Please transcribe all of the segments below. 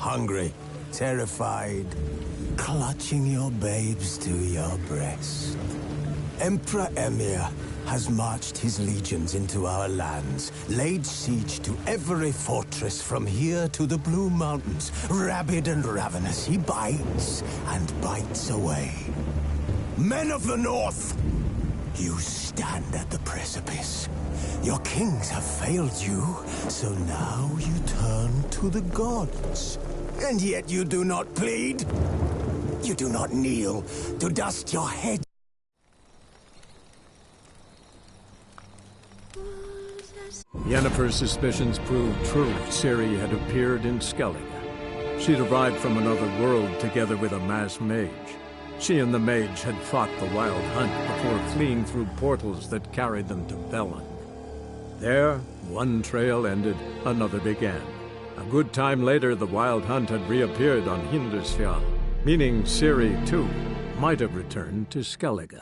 hungry, terrified, clutching your babes to your breast. Emperor Emir has marched his legions into our lands, laid siege to every fortress from here to the Blue Mountains. Rabid and ravenous, he bites and bites away. Men of the North, you stand at the precipice. Your kings have failed you, so now you turn to the gods. And yet you do not plead. You do not kneel to dust your head. Yennefer's suspicions proved true. Ciri had appeared in Skellige. She'd arrived from another world together with a masked mage. She and the mage had fought the Wild Hunt before fleeing through portals that carried them to Velen. There, one trail ended, another began. A good time later, the Wild Hunt had reappeared on Hindarsfjall, meaning Ciri, too, might have returned to Skellige.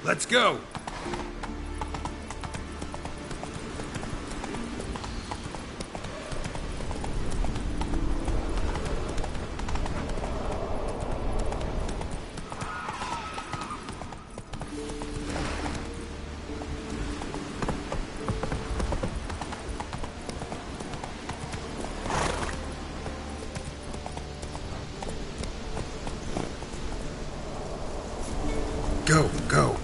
Let's go! Go, go.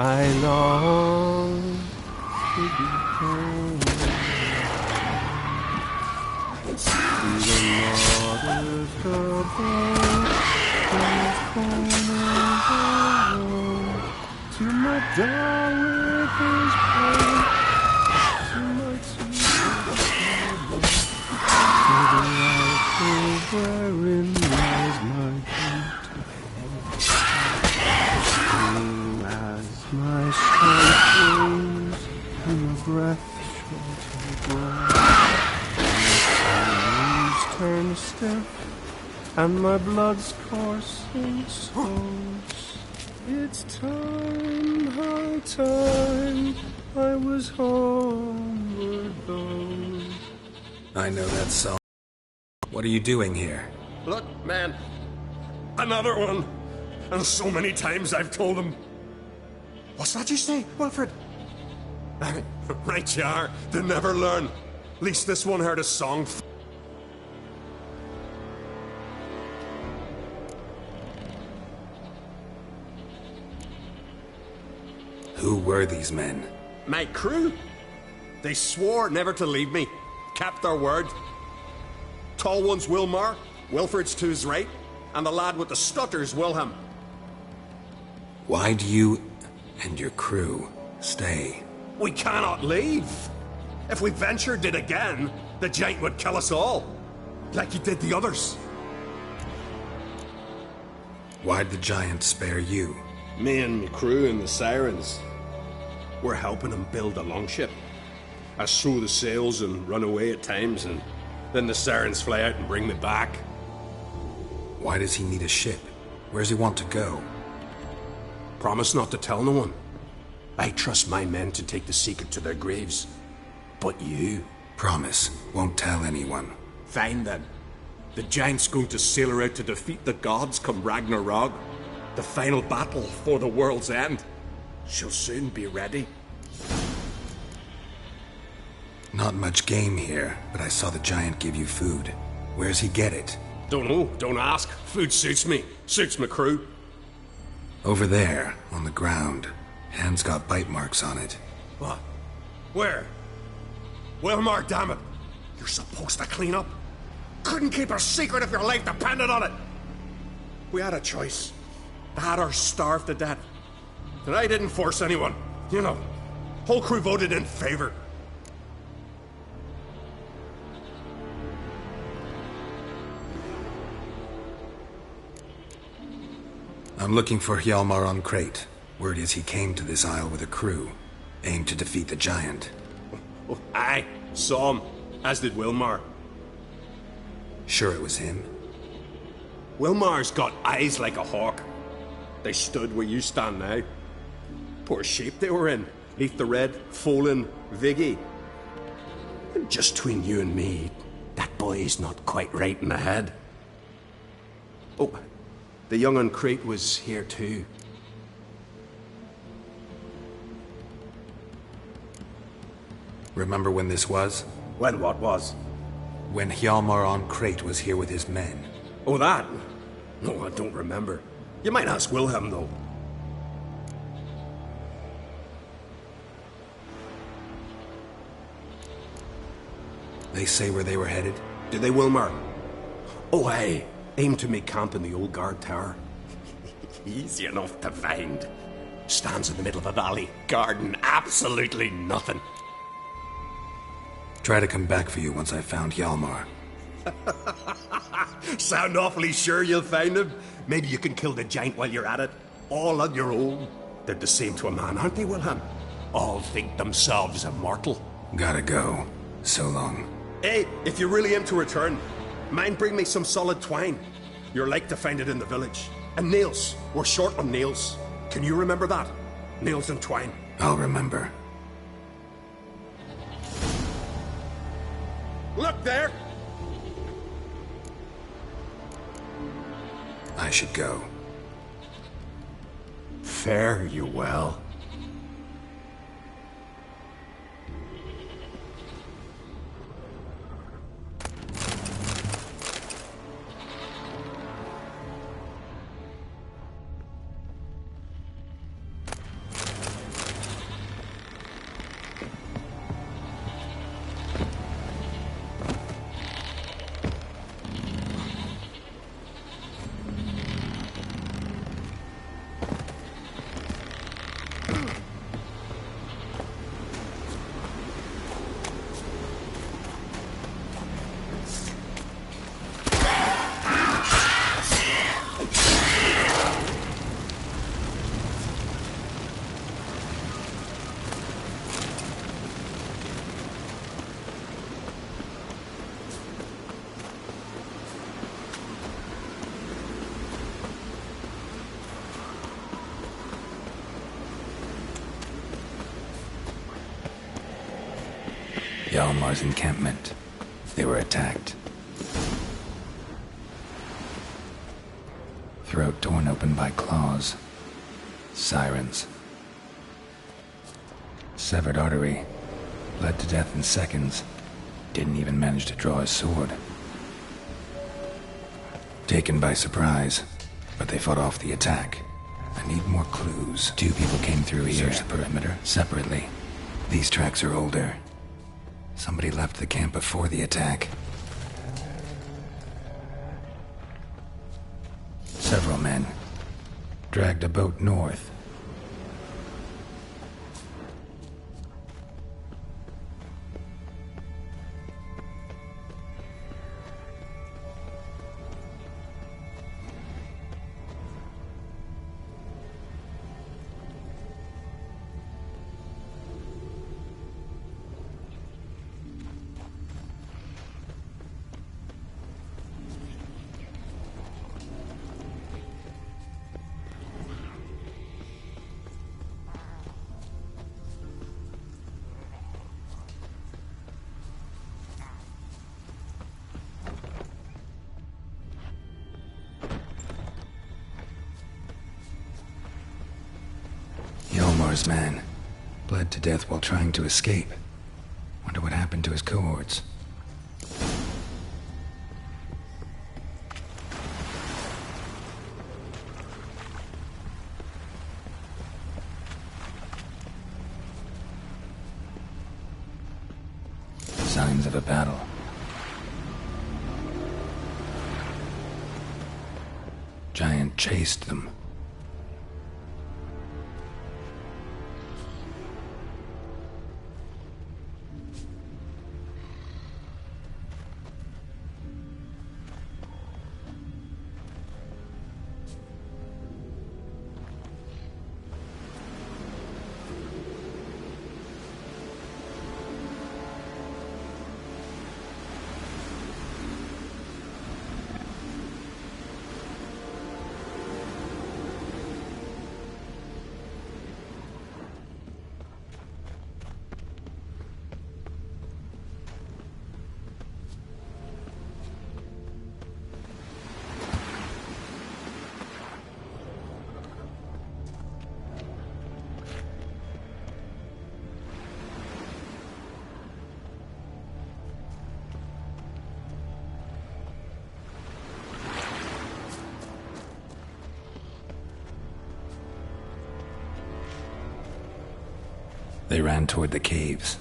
I long to be home. See the waters above, those corners alone. To my down with his pain, to my tears, to the life wherein lies my beauty. As my strength grows, and my breath short and dry, turn stiff, and my blood's coursing slows. It's time, high time, I was homeward bound. I know that song. What are you doing here? Look, man, another one. And so many times I've told him. What's that you say, Wilfred? Right you are. They never learn. At least this one heard a song. Who were these men? My crew. They swore never to leave me. Kept their word. Tall one's Wilmar, Wilfred's to his right, and the lad with the stutter's Wilhelm. Why do you and your crew stay? We cannot leave. If we ventured it again, the giant would kill us all. Like he did the others. Why'd the giant spare you? Me and my crew and the sirens. We're helping him build a longship. I sew the sails and run away at times, and then the sirens fly out and bring me back. Why does he need a ship? Where's he want to go? Promise not to tell no one. I trust my men to take the secret to their graves. But you? Promise, won't tell anyone. Fine then. The giant's going to sail her out to defeat the gods come Ragnarok. The final battle for the world's end. She'll soon be ready. Not much game here, but I saw the giant give you food. Where's he get it? Don't know, don't ask. Food suits me, suits my crew. Over there, on the ground. Hand's got bite marks on it. What? Where? Wilmar, damn it. You're supposed to clean up. Couldn't keep a secret if your life depended on it. We had a choice. Had or starved to death. And I didn't force anyone. You know, whole crew voted in favor. I'm looking for Hjalmar on Crate. Word is he came to this isle with a crew, aimed to defeat the giant. Oh, aye, saw him, as did Wilmar. Sure it was him? Wilmar's got eyes like a hawk. They stood where you stand now. Poor shape they were in, neath the red, Folin, Viggy. And just between you and me, that boy's not quite right in the head. Oh, the young on Crate was here too. Remember when this was? When what was? When Hjalmar on Crate was here with his men. Oh, that? No, I don't remember. You might ask Wilhelm, though. They say where they were headed? Did they, Wilmar? Oh, aye. Aim to make camp in the old guard tower. Easy enough to find. Stands in the middle of a valley. Garden, absolutely nothing. Try to come back for you once I've found Hjalmar. Sound awfully sure you'll find him? Maybe you can kill the giant while you're at it. All on your own. They're the same to a man, aren't they, Wilhelm? All think themselves immortal. Gotta go. So long. Hey, if you really aim to return, mind bring me some solid twine. You're like to find it in the village. And nails. We're short on nails. Can you remember that? Nails and twine. I'll remember. Look there! I should go. Fare you well. Hjalmar's encampment. They were attacked. Throat torn open by claws. Sirens. Severed artery. Bled to death in seconds. Didn't even manage to draw his sword. Taken by surprise, but they fought off the attack. I need more clues. 2 people came through here. Search the perimeter separately. These tracks are older. Somebody left the camp before the attack. Several men dragged a boat north. Hjalmar's man bled to death while trying to escape. Wonder what happened to his cohorts. Signs of a battle. Giant chased them. They ran toward the caves.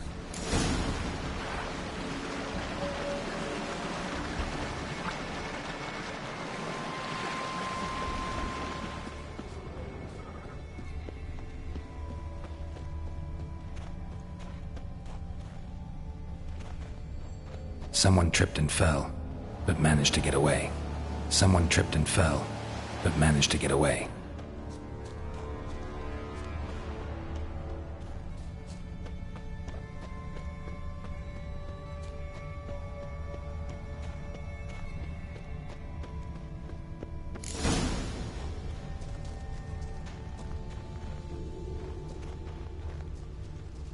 Someone tripped and fell, but managed to get away. Someone tripped and fell, but managed to get away.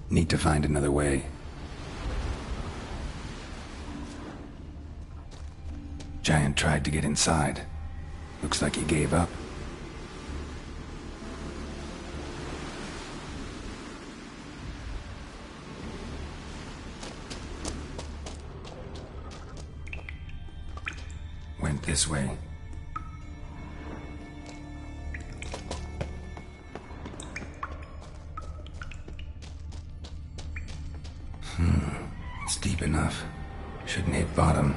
Need to find another way. Giant tried to get inside. Looks like he gave up. Went this way. It's deep enough. Shouldn't hit bottom.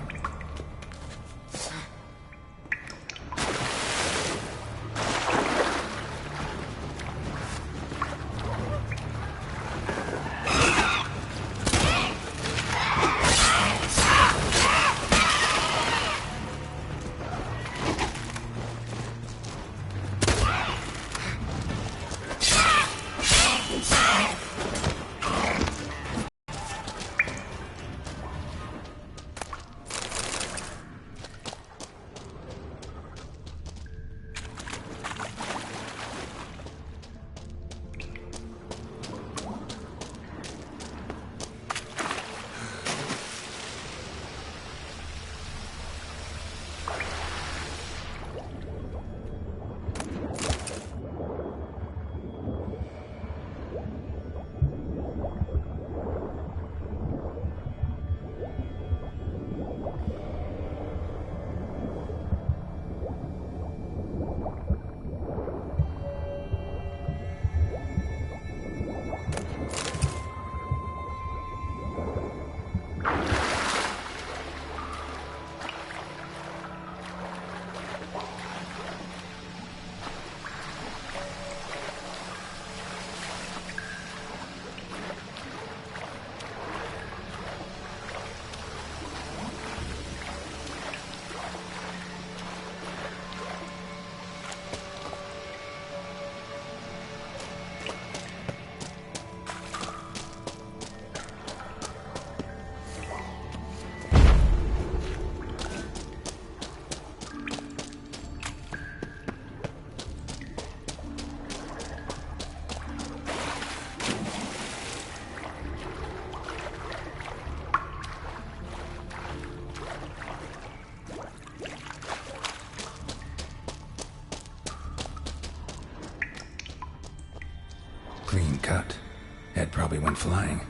cut. Head probably went flying.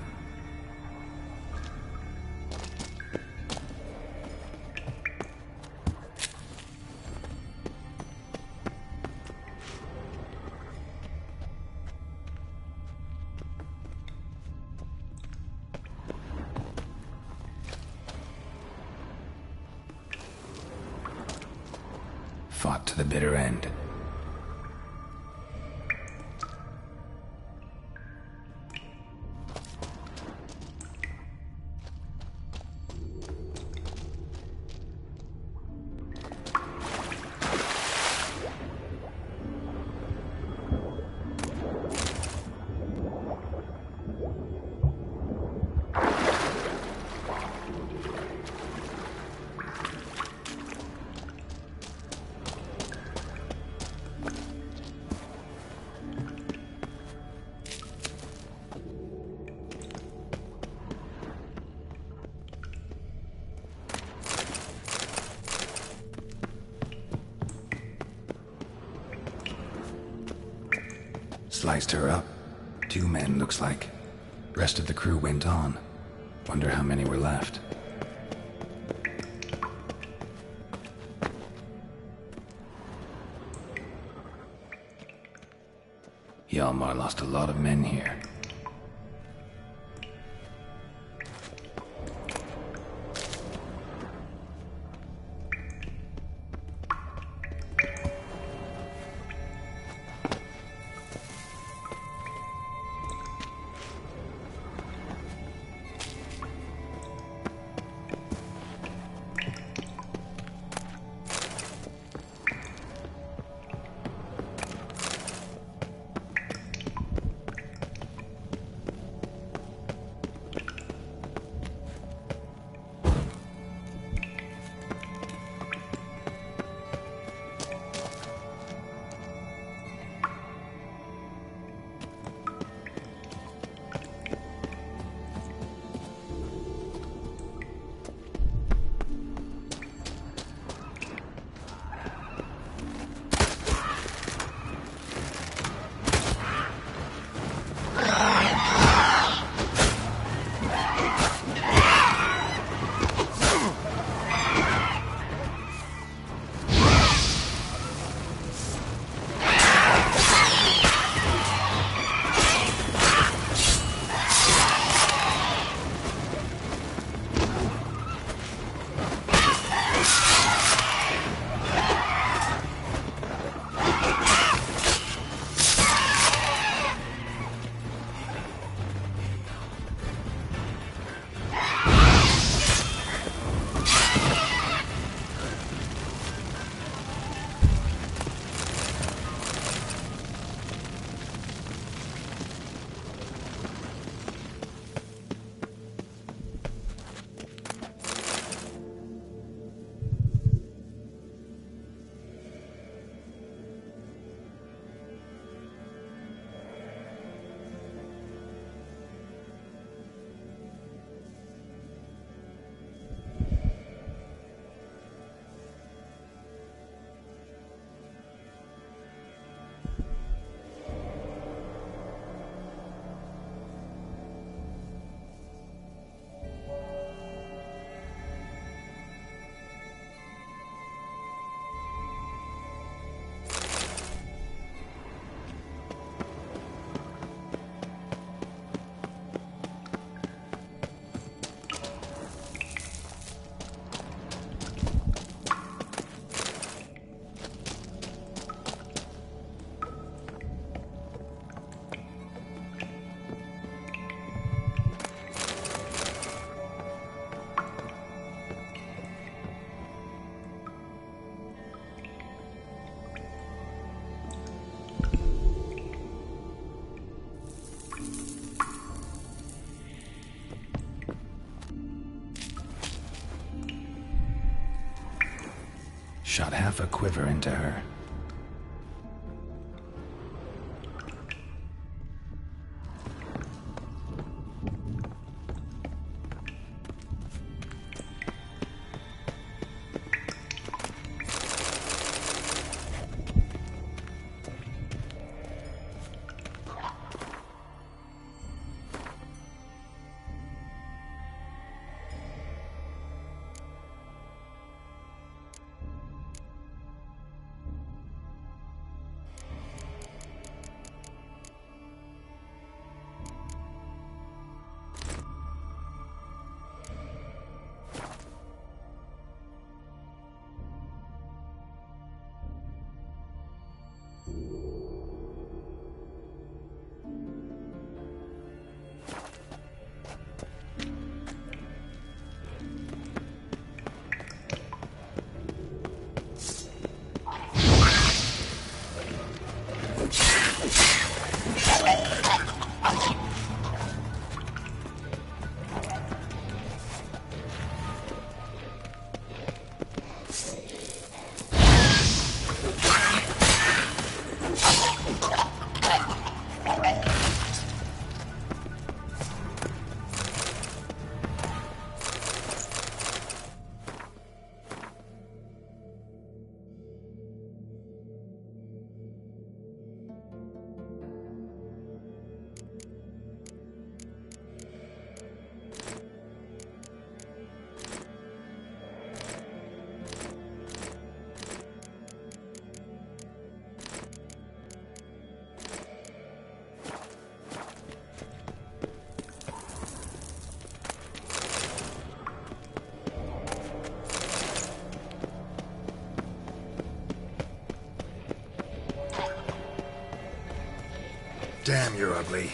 Fought to the bitter end. Sliced her up. 2 men, looks like. Rest of the crew went on. Wonder how many were left. Hjalmar lost a lot of men here. Shot half a quiver into her. Damn, you're ugly.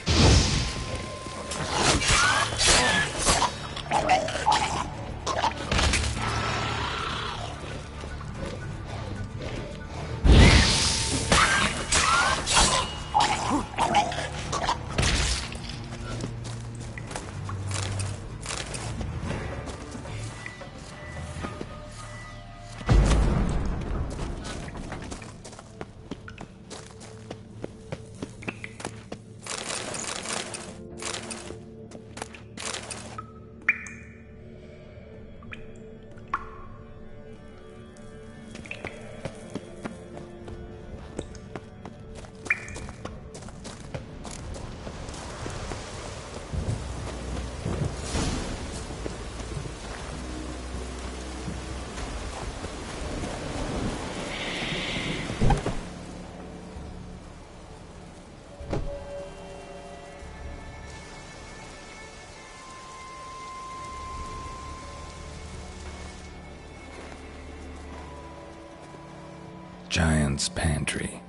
Giant's Pantry.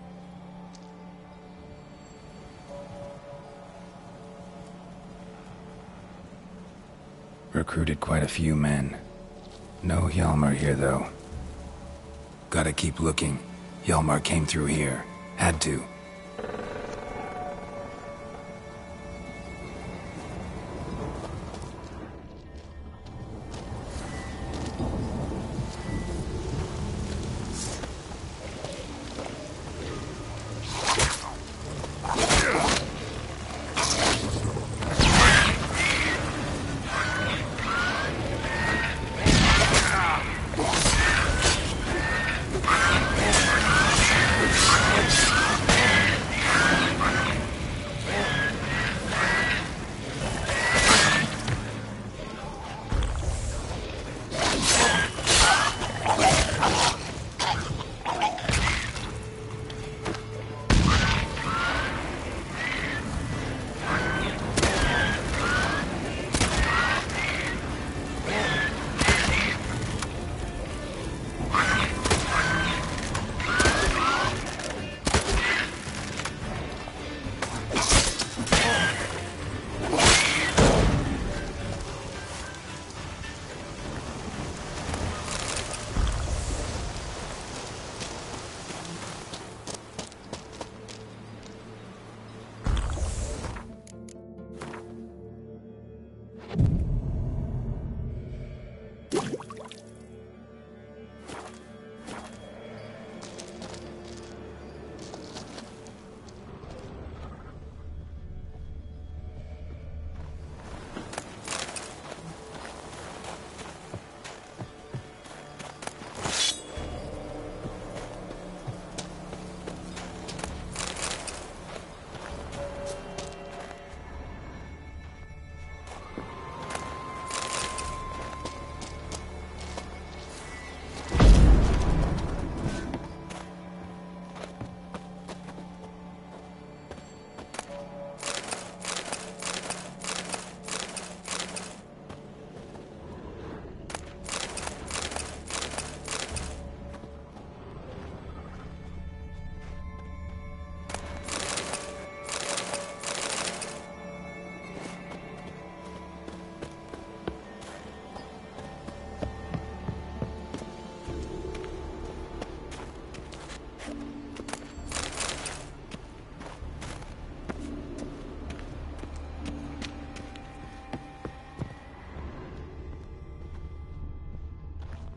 Recruited quite a few men. No Hjalmar here, though. Gotta keep looking. Hjalmar came through here. Had to.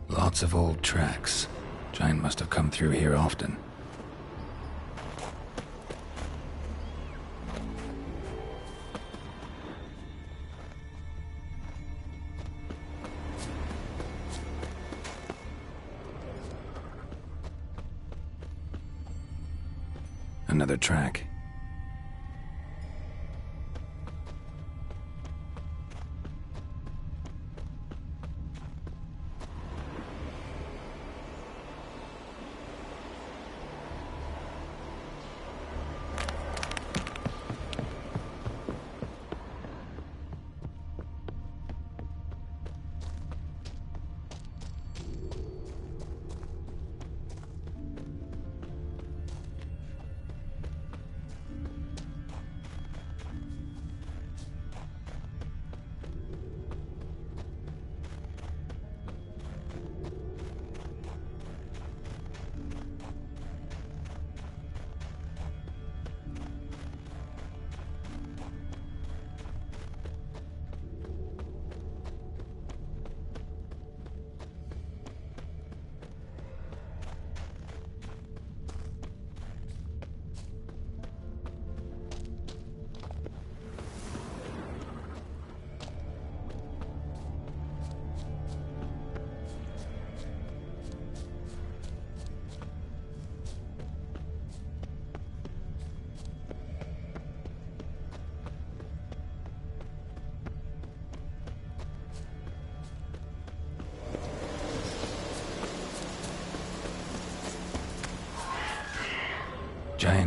Lots of old tracks. Giant must have come through here often. Another track.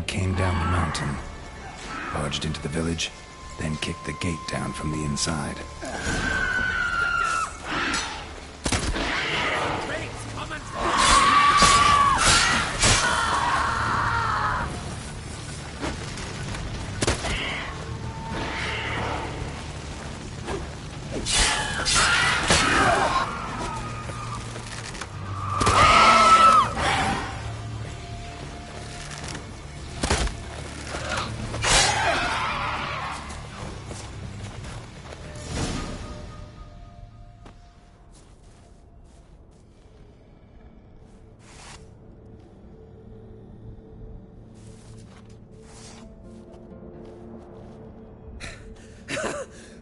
came down the mountain, barged into the village, then kicked the gate down from the inside.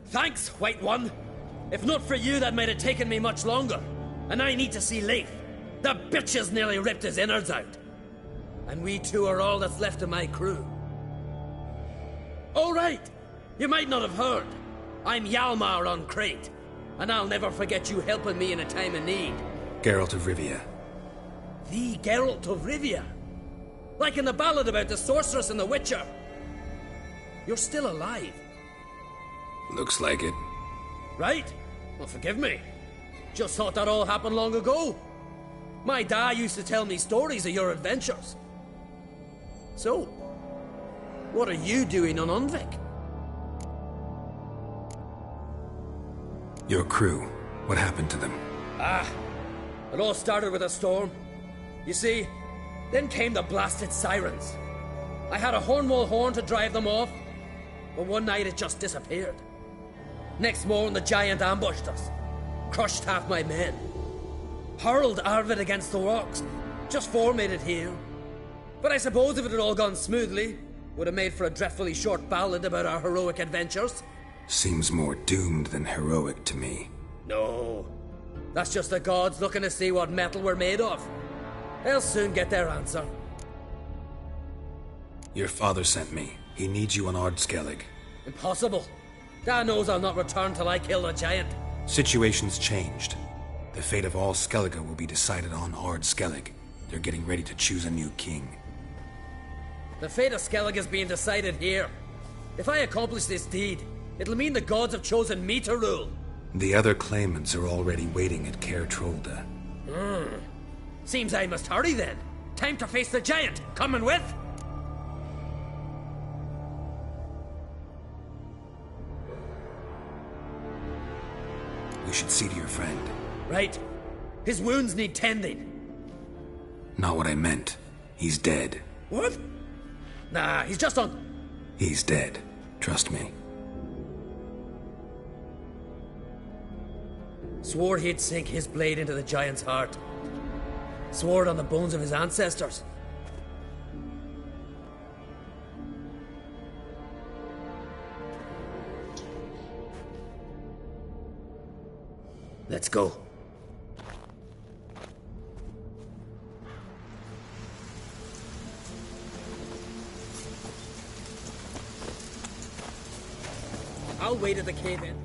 Thanks, White One. If not for you, that might have taken me much longer. And I need to see Leif. The bitch has nearly ripped his innards out. And we two are all that's left of my crew. All right. You might not have heard. I'm Hjalmar on Crete. And I'll never forget you helping me in a time of need. Geralt of Rivia. The Geralt of Rivia? Like in the ballad about the sorceress and the witcher. You're still alive. Looks like it. Right? Well, forgive me. Just thought that all happened long ago. My dad used to tell me stories of your adventures. So, what are you doing on Undvik? Your crew. What happened to them? It all started with a storm. You see, then came the blasted sirens. I had a Hornwall horn to drive them off, but one night it just disappeared. Next morning, the giant ambushed us, crushed half my men, hurled Arvid against the rocks, just made it here. But I suppose if it had all gone smoothly, would have made for a dreadfully short ballad about our heroic adventures. Seems more doomed than heroic to me. No, that's just the gods looking to see what metal we're made of. They'll soon get their answer. Your father sent me. He needs you on Ardskellig. Impossible. Dad knows I'll not return till I kill the giant. Situation's changed. The fate of all Skellige will be decided on Ardskellig. They're getting ready to choose a new king. The fate of Skellig is being decided here. If I accomplish this deed, it'll mean the gods have chosen me to rule. The other claimants are already waiting at Caer Trolda. Seems I must hurry then. Time to face the giant. Coming with? We should see to your friend. Right. His wounds need tending. Not what I meant. He's dead. What? Nah, he's just on... He's dead. Trust me. Swore he'd sink his blade into the giant's heart. Swore it on the bones of his ancestors. Let's go. I'll wait at the cave-in.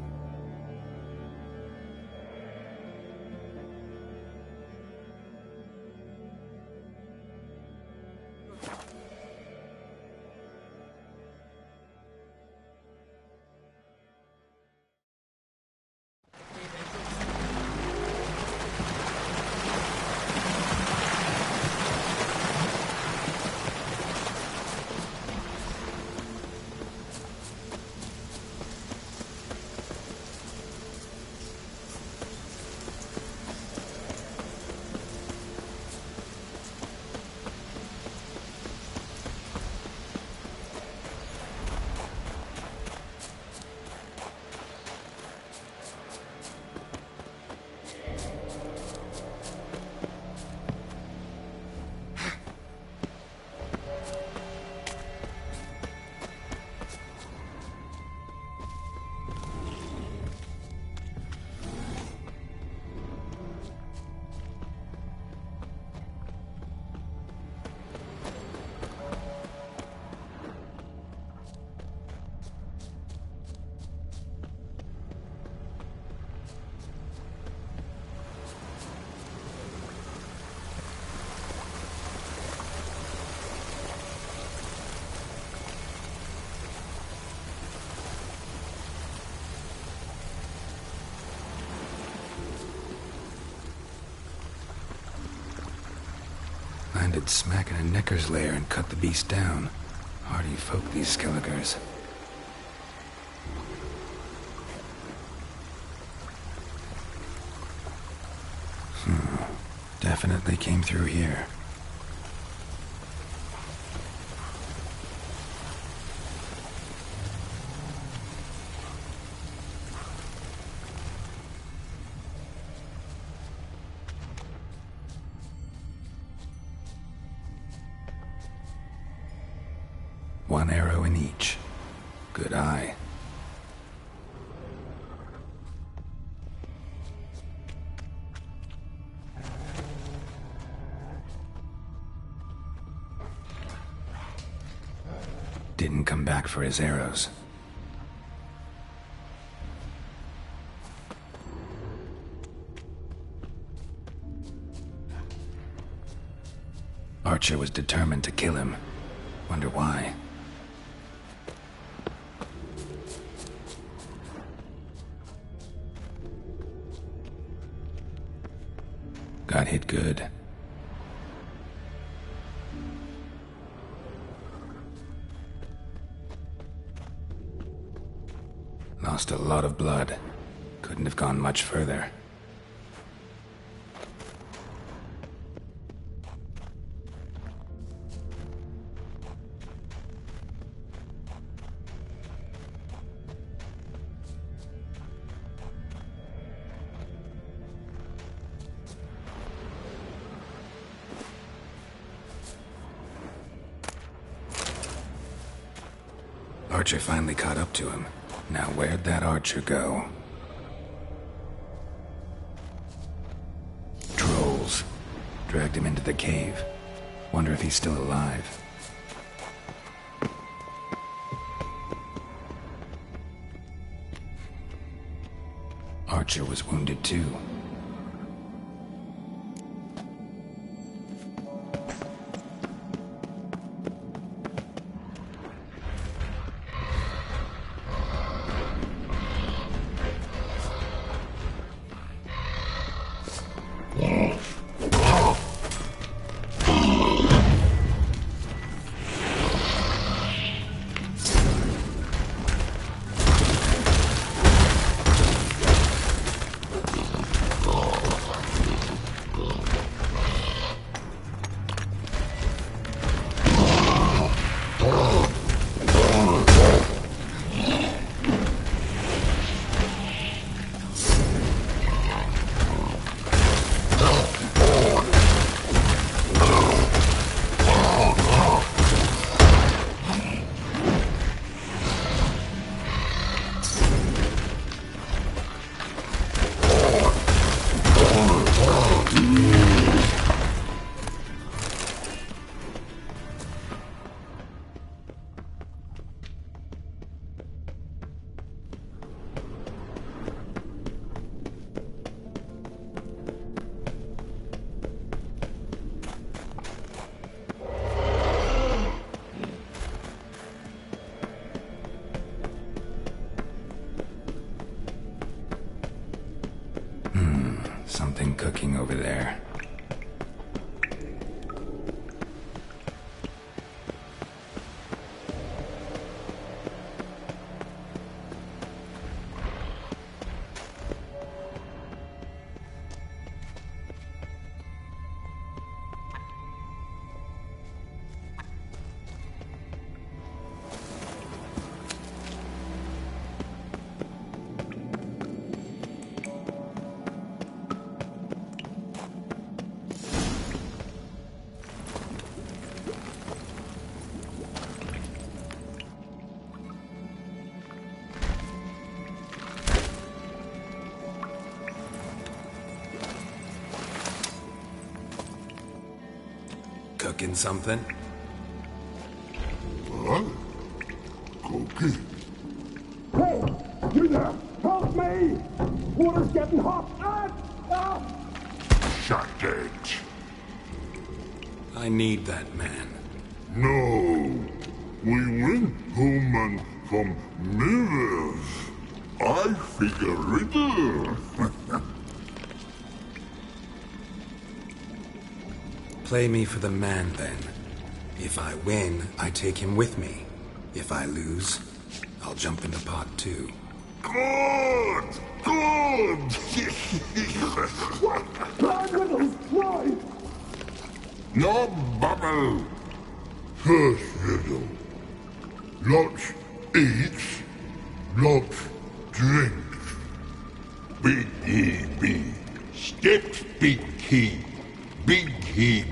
landed smack in a necker's lair and cut the beast down. Hardy folk, these Skelligers. Definitely came through here. One arrow in each. Good eye. Didn't come back for his arrows. Archer was determined to kill him. Wonder why. Got hit good. Lost a lot of blood. Couldn't have gone much further. Archer finally caught up to him. Now where'd that archer go? Trolls. Dragged him into the cave. Wonder if he's still alive. Archer was wounded too. Something cooking over there. Cooking something? What? Cooking? Hey! You there! Help me! Water's getting hot! Shut it. I need that man. No. We went home and from mirrors. I figure riddle. Play me for the man, then. If I win, I take him with me. If I lose, I'll jump in the pot too. Good! Good! Try, Riddle, try! No bubble! First riddle. Lots eats, lots drinks. Big he be, steps big he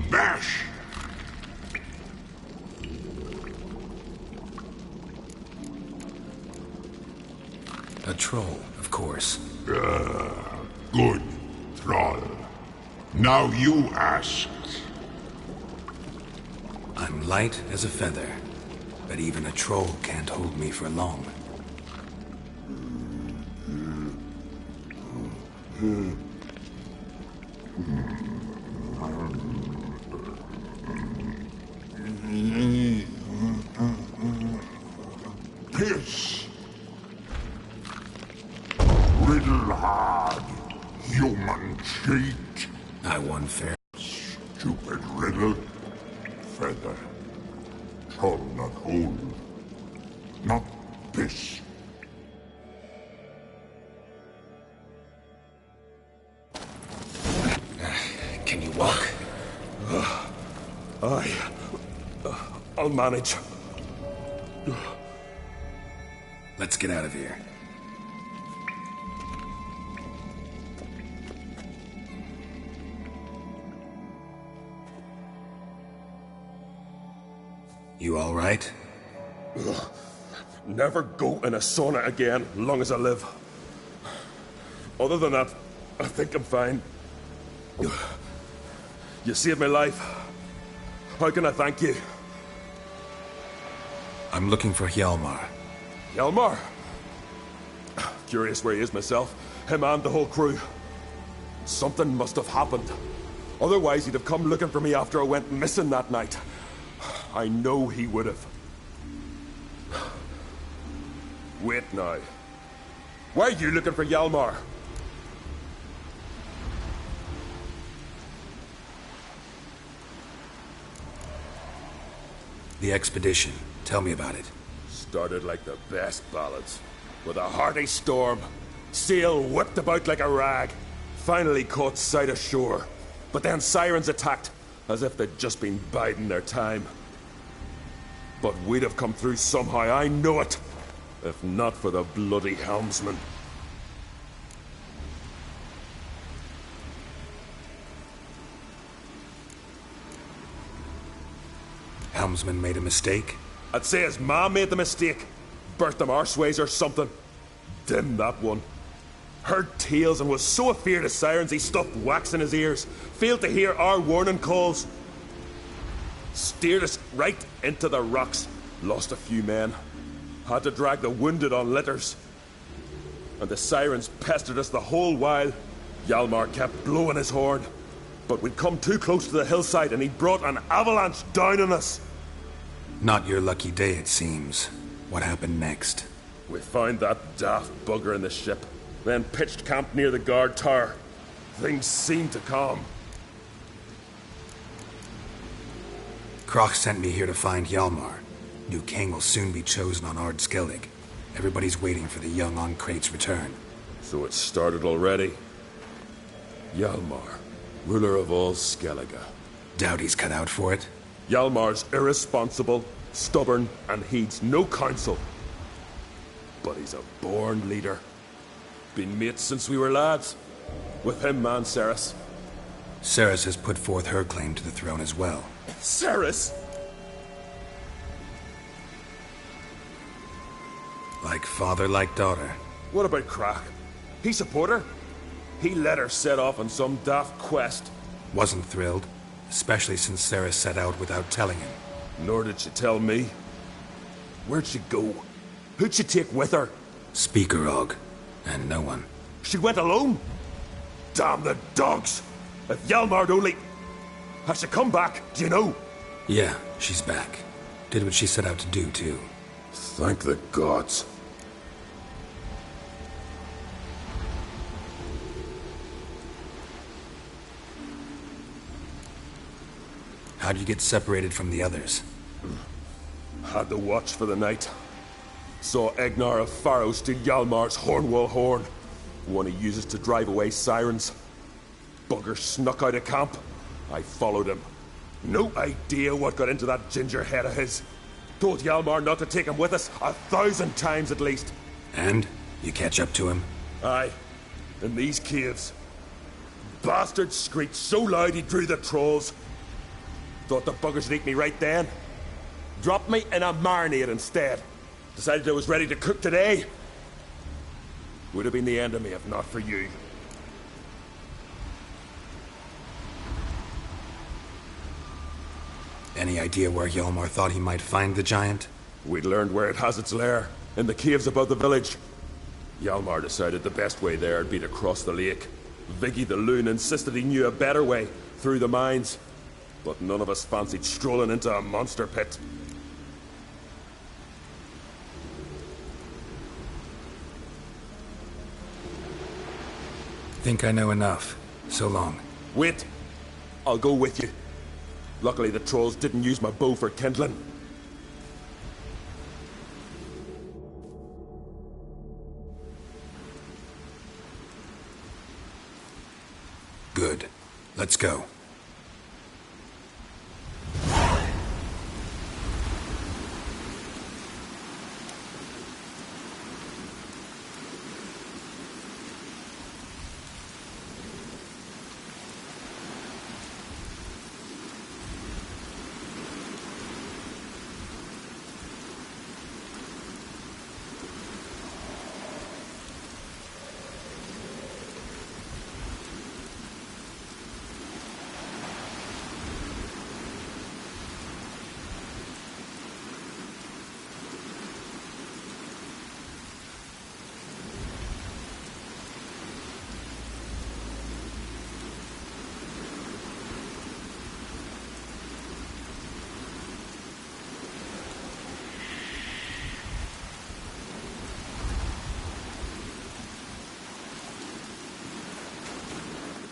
bash. A troll, of course. Good, troll. Now you ask. I'm light as a feather, but even a troll can't hold me for long. Piss. Riddle hard, human cheat. I won fair. Stupid riddle. Feather. Troll not hold. Not piss. Can you walk? I'll manage. Let's get out of here. You all right? Never go in a sauna again, long as I live. Other than that, I think I'm fine. You saved my life. How can I thank you? I'm looking for Hjalmar. Hjalmar? Curious where he is myself. Him and the whole crew. Something must have happened. Otherwise he'd have come looking for me after I went missing that night. I know he would have. Wait now. Why are you looking for Hjalmar? The expedition. Tell me about it. Started like the best ballads. With a hearty storm. Sail whipped about like a rag. Finally caught sight of shore. But then sirens attacked, as if they'd just been biding their time. But we'd have come through somehow, I know it. If not for the bloody helmsman. Helmsman made a mistake? I'd say his ma made the mistake. Burnt them arseways or something. Dim that one. Heard tales and was so afeard of sirens he stuffed wax in his ears. Failed to hear our warning calls. Steered us right into the rocks. Lost a few men. Had to drag the wounded on litters. And the sirens pestered us the whole while. Hjalmar kept blowing his horn. But we'd come too close to the hillside and he brought an avalanche down on us. Not your lucky day, it seems. What happened next? We found that daft bugger in the ship. Then pitched camp near the guard tower. Things seemed to calm. Kroch sent me here to find Hjalmar. New king will soon be chosen on Ard Skellig. Everybody's waiting for the young Ancrate's return. So it started already. Hjalmar, ruler of all Skellige. Doubt he's cut out for it. Hjalmar's irresponsible, stubborn, and heeds no counsel. But he's a born leader. Been mates since we were lads. With him and Ceres. Ceres has put forth her claim to the throne as well. Ceres? Like father, like daughter. What about Kroch? He support her? He let her set off on some daft quest. Wasn't thrilled, especially since Ceres set out without telling him. Nor did she tell me. Where'd she go? Who'd she take with her? Speakerog, and no one. She went alone? Damn the dogs! If Hjalmar'd only... Has she come back, do you know? Yeah, she's back. Did what she set out to do, too. Thank the gods. How'd you get separated from the others? Had the watch for the night. Saw Egnar of Pharaoh steal Hjalmar's Hornwall horn, one he uses to drive away sirens. Bugger snuck out of camp. I followed him. No idea what got into that ginger head of his. Told Hjalmar not to take him with us 1,000 times at least. And? You catch up to him? Aye. In these caves. Bastard screeched so loud he drew the trolls. Thought the buggers would eat me right then. Dropped me in a marinade instead. Decided I was ready to cook today. Would have been the end of me if not for you. Any idea where Hjalmar thought he might find the giant? We'd learned where it has its lair, in the caves above the village. Hjalmar decided the best way there would be to cross the lake. Viggy the loon insisted he knew a better way, through the mines. But none of us fancied strolling into a monster pit. Think I know enough. So long. Wait. I'll go with you. Luckily the trolls didn't use my bow for kindling. Good. Let's go.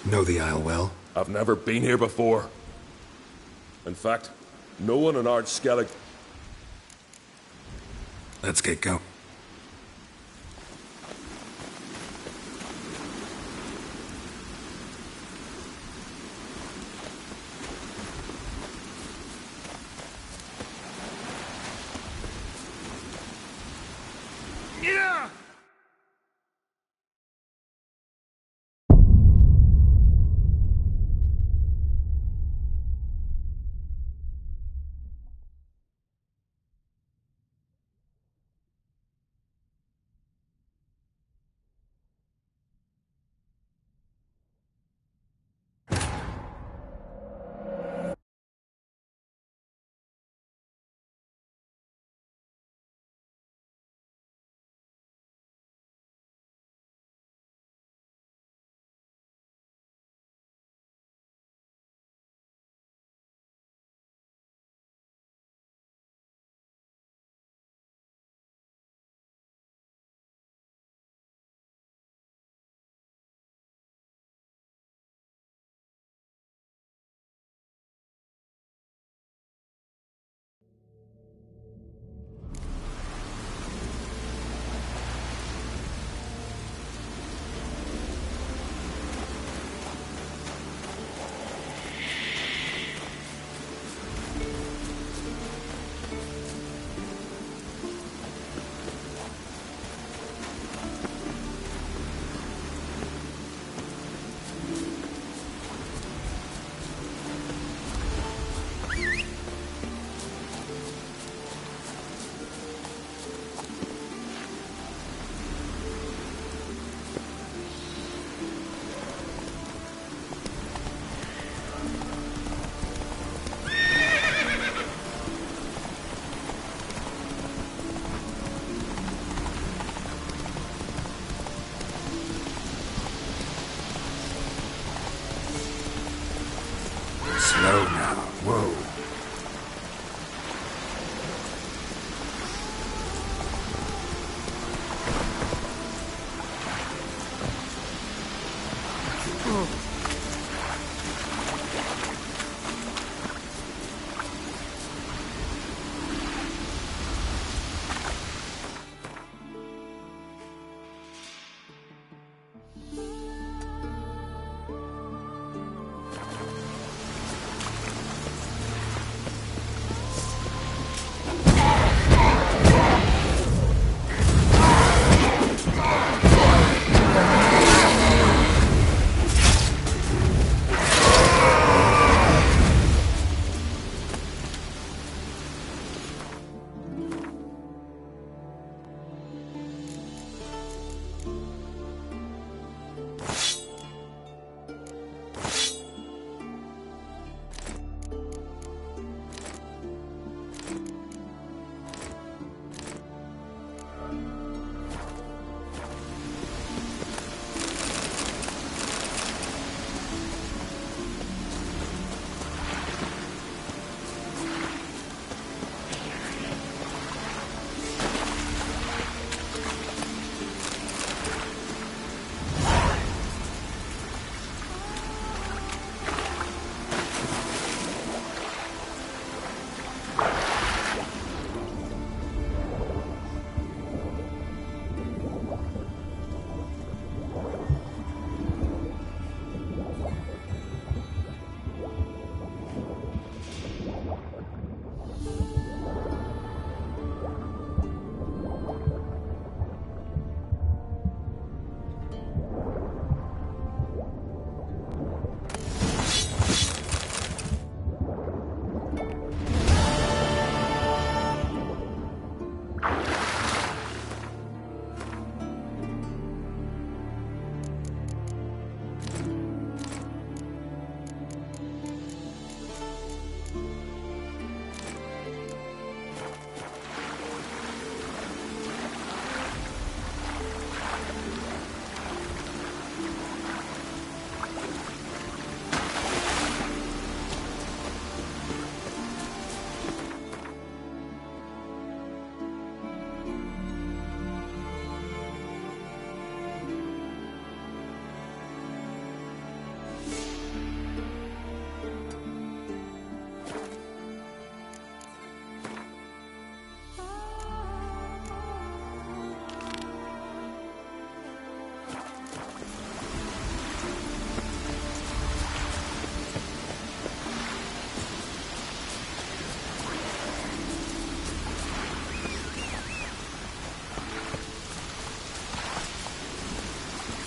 Know the Isle well? I've never been here before. In fact, no one in Ard Skellig. Let's get going. Slow now. Whoa.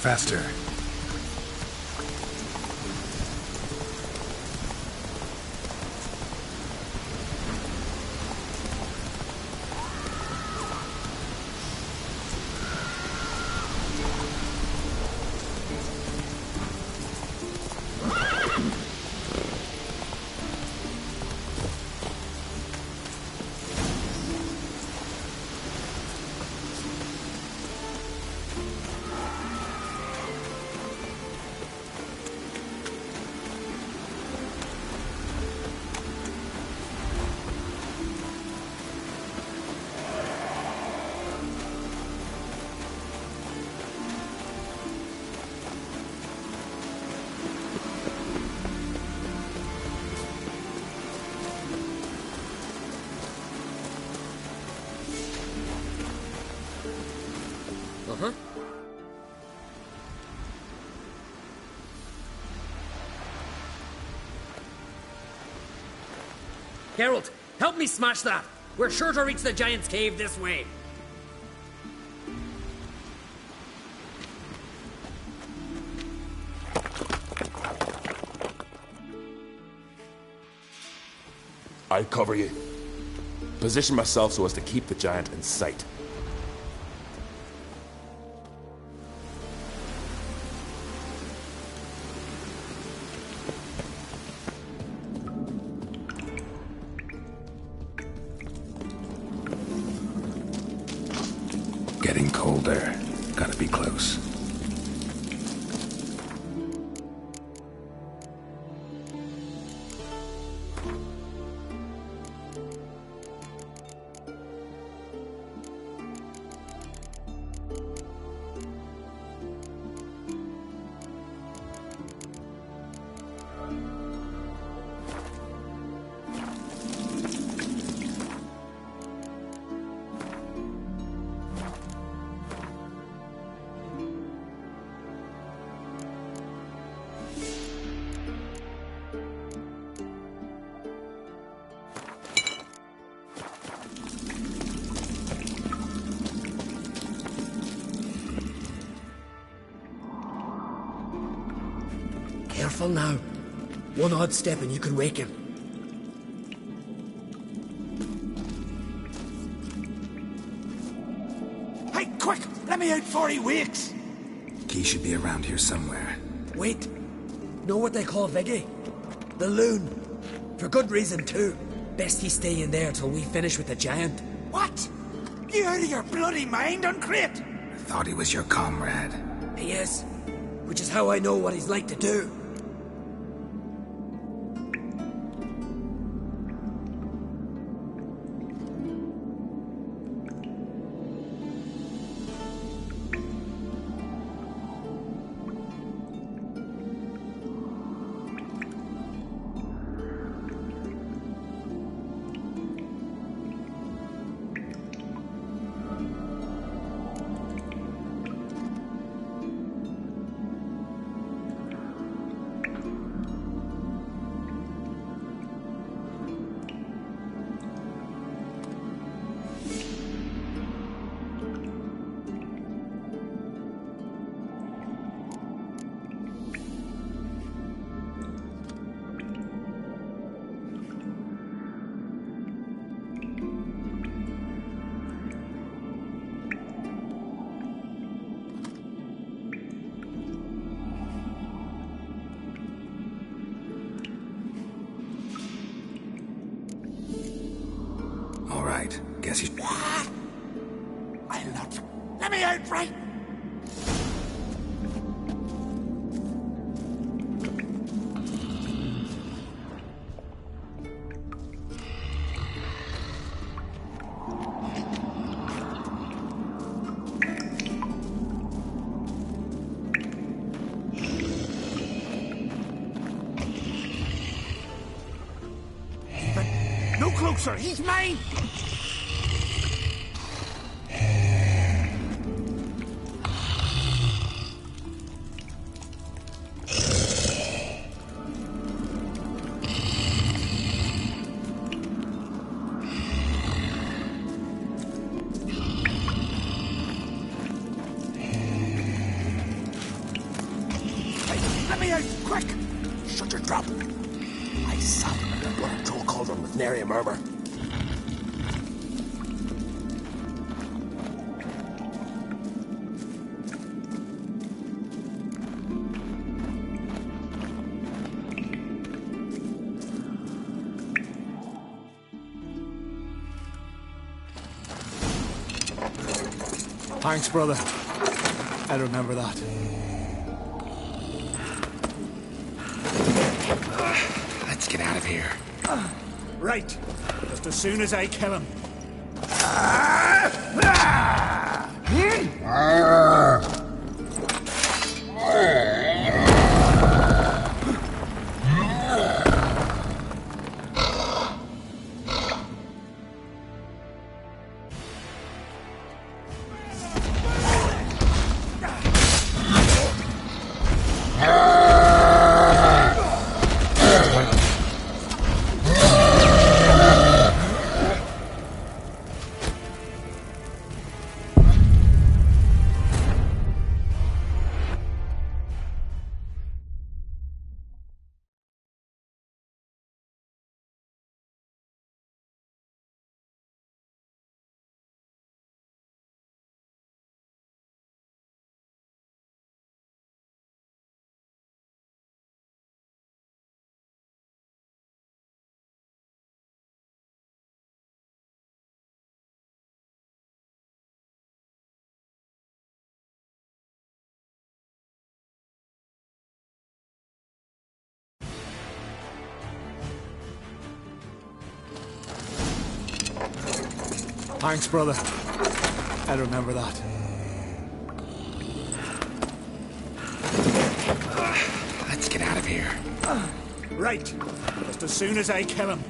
Faster. Uh-huh. Geralt, help me smash that! We're sure to reach the Giant's Cave this way. I'll cover you. Position myself so as to keep the giant in sight. Getting colder. Gotta be close. Careful now. One odd step and you can wake him. Hey, quick! Let me out before he wakes! Key should be around here somewhere. Wait. Know what they call Gégé? The loon. For good reason, too. Best he stay in there till we finish with the giant. What? You out of your bloody mind, Uncrate? I thought he was your comrade. He is. Which is how I know what he's like to do. All right. Guess he's... I'll not... Let me out, right? No closer! He's mine! Let me out, quick! Shut your trap. I sat in the blood troll cauldron with nary a murmur. Thanks, brother. I remember that. Let's get out of here. Right. Just as soon as I kill him. Thanks, brother. I remember that. Let's get out of here. Right. Just as soon as I kill him.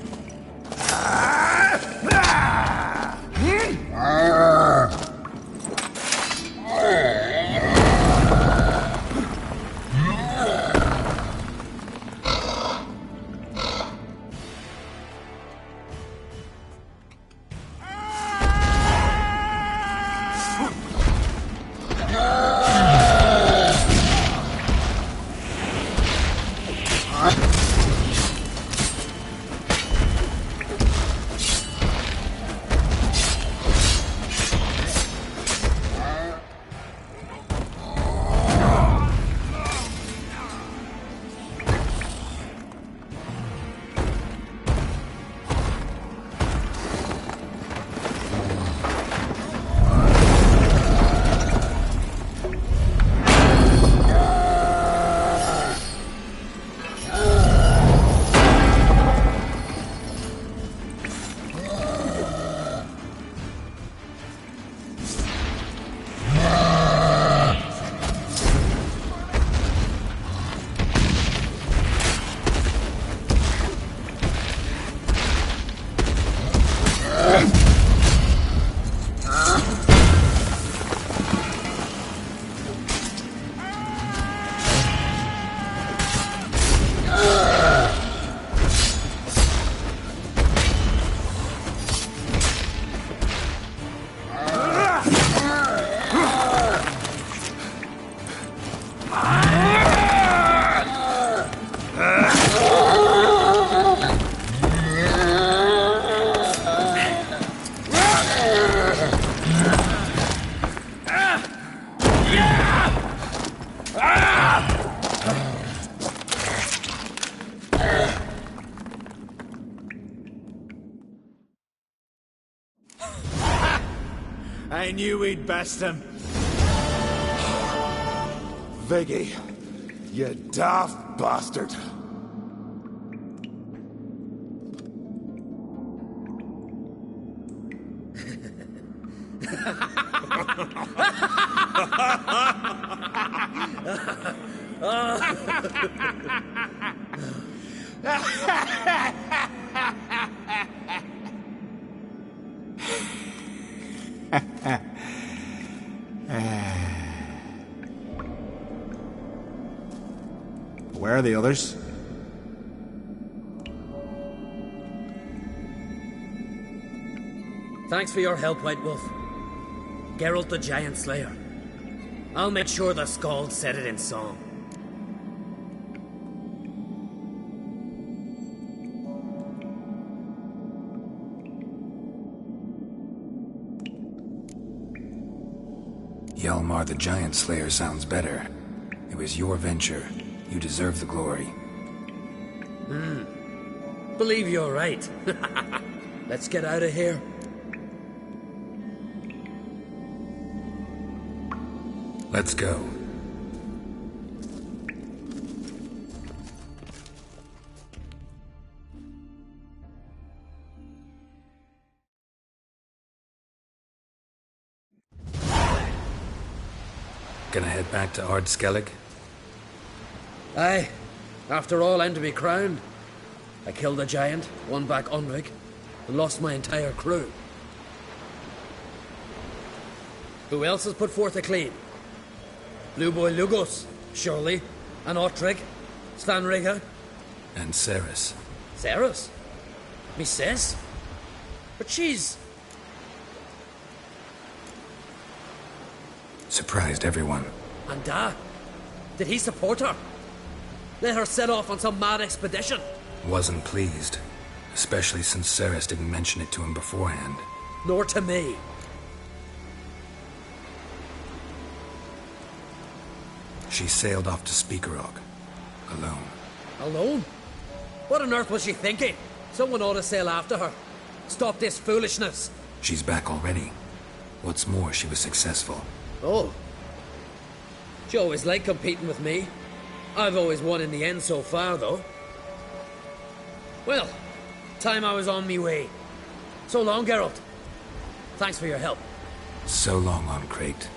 I knew we'd best him. Viggy, you daft bastard. Where are the others? Thanks for your help, White Wolf. Geralt the Giant Slayer. I'll make sure the Scald said it in song. Hjalmar the Giant Slayer sounds better. It was your venture. You deserve the glory. Believe you're right. Let's get out of here. Let's go. Gonna head back to Ard Skellig? Aye. After all, I'm to be crowned. I killed a giant, won back Unrig, and lost my entire crew. Who else has put forth a claim? Blue Boy Lugos, surely, and Ottrig, Stanriga. And Ceres. Ceres? Me sis? But she's... Surprised everyone. And did he support her? Let her set off on some mad expedition? Wasn't pleased. Especially since Ceres didn't mention it to him beforehand. Nor to me. She sailed off to Speakerog. Alone. Alone? What on earth was she thinking? Someone ought to sail after her. Stop this foolishness. She's back already. What's more, she was successful. Oh. She always liked competing with me. I've always won in the end so far, though. Well, time I was on me way. So long, Geralt. Thanks for your help. So long on Crate.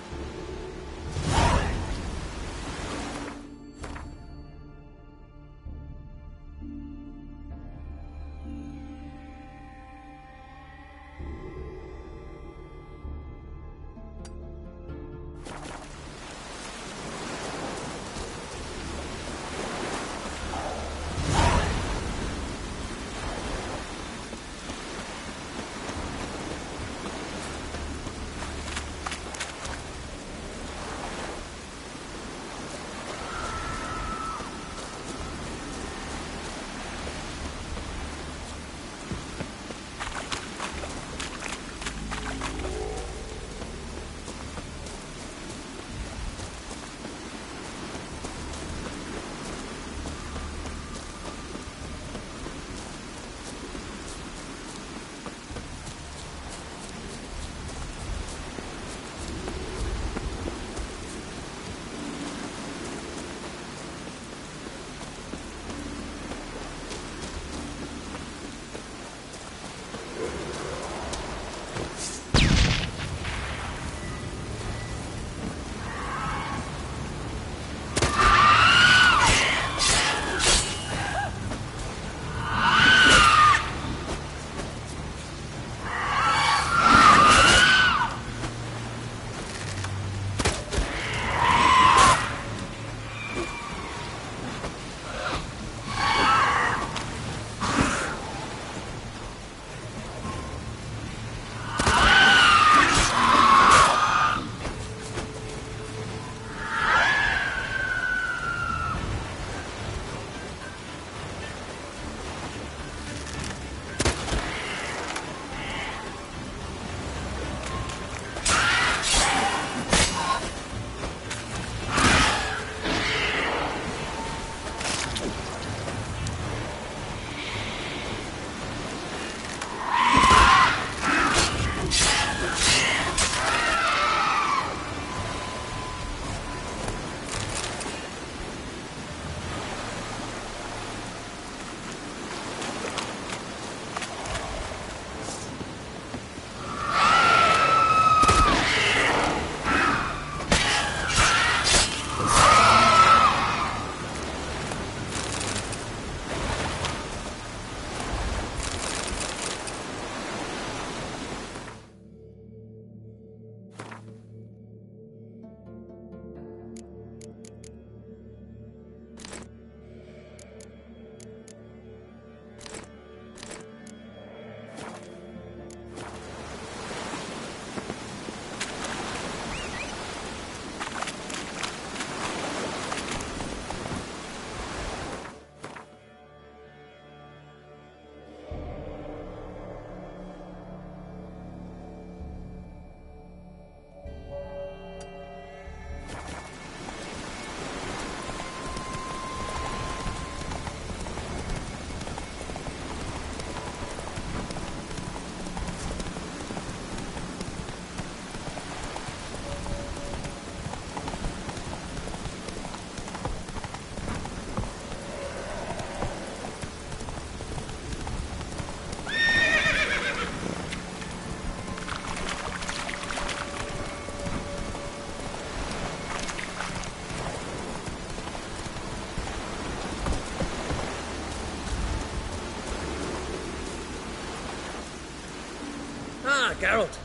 Ah, Geralt.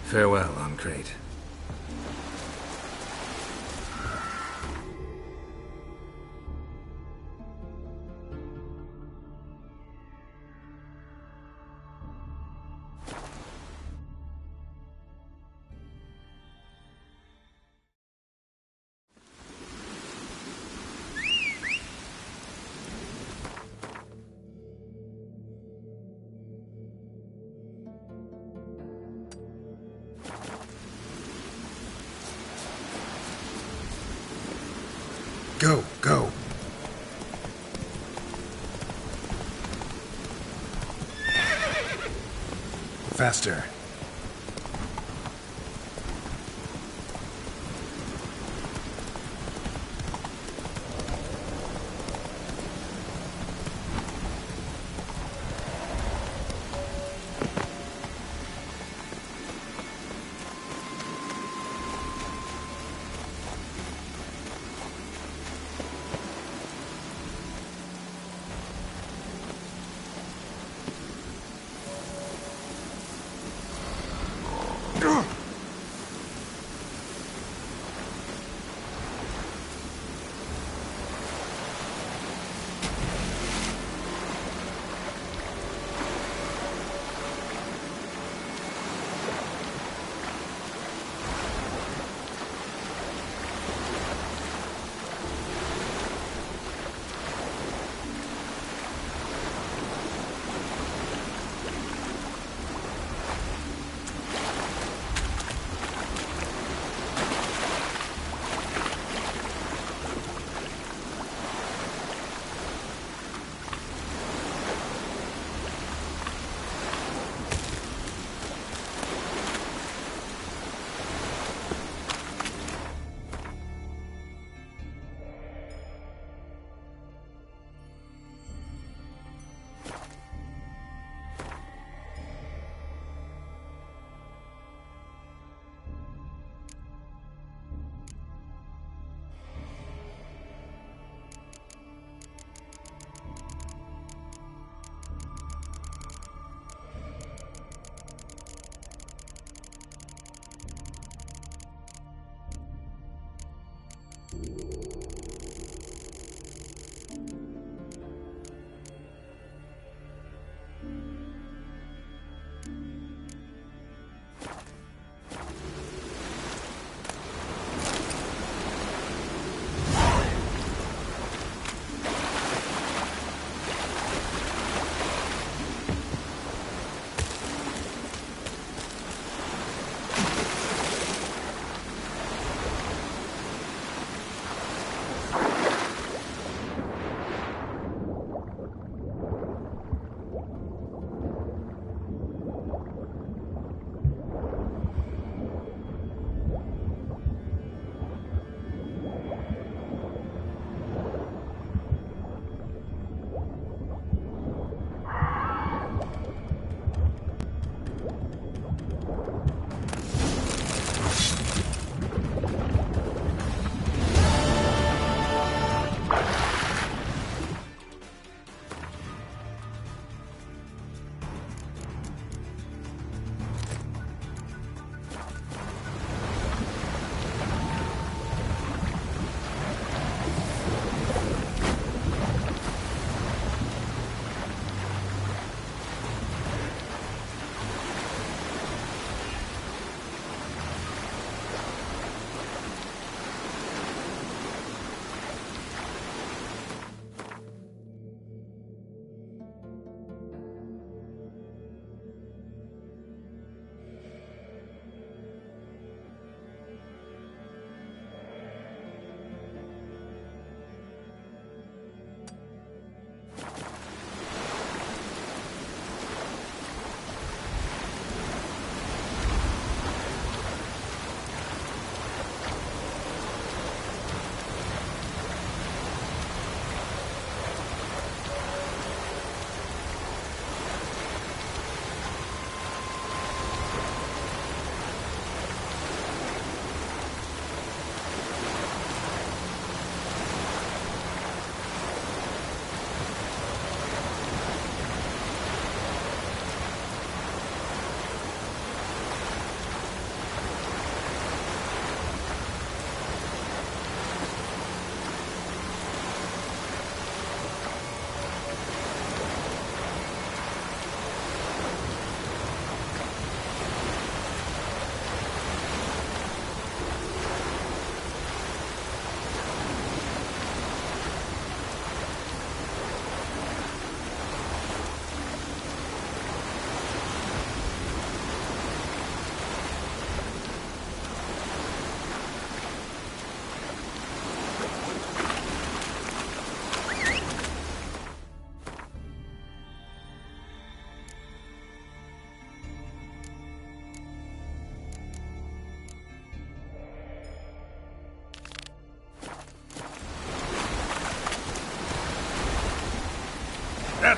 Farewell, Ancrate. Go, go. Faster.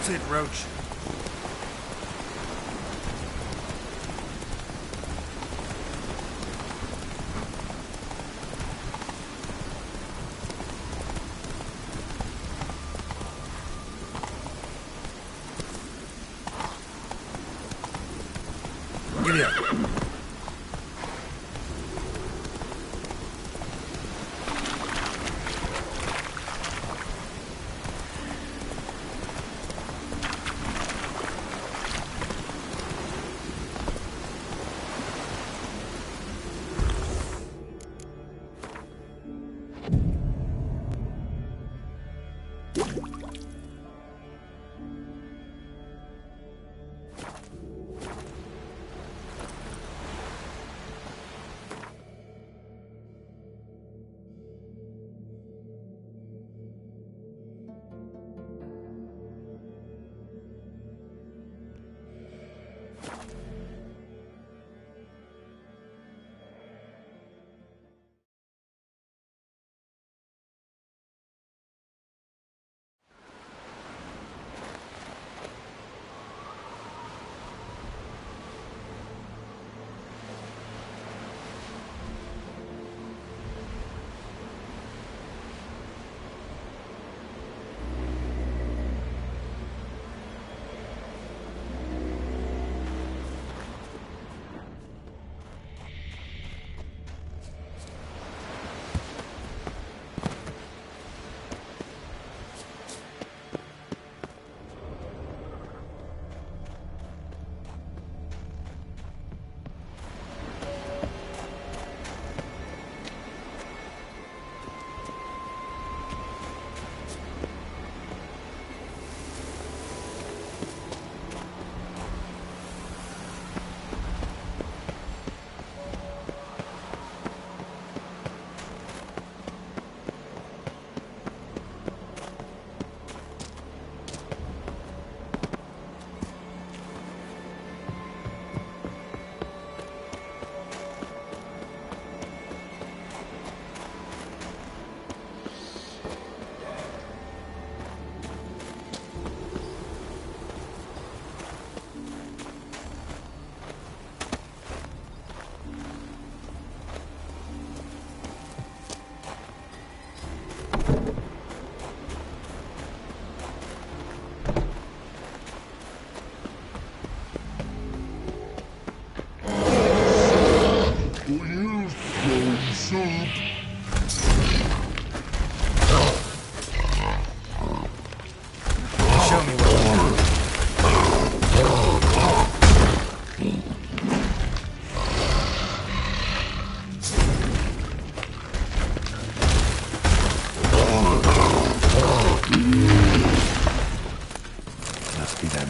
That's it, Roach. Give me up.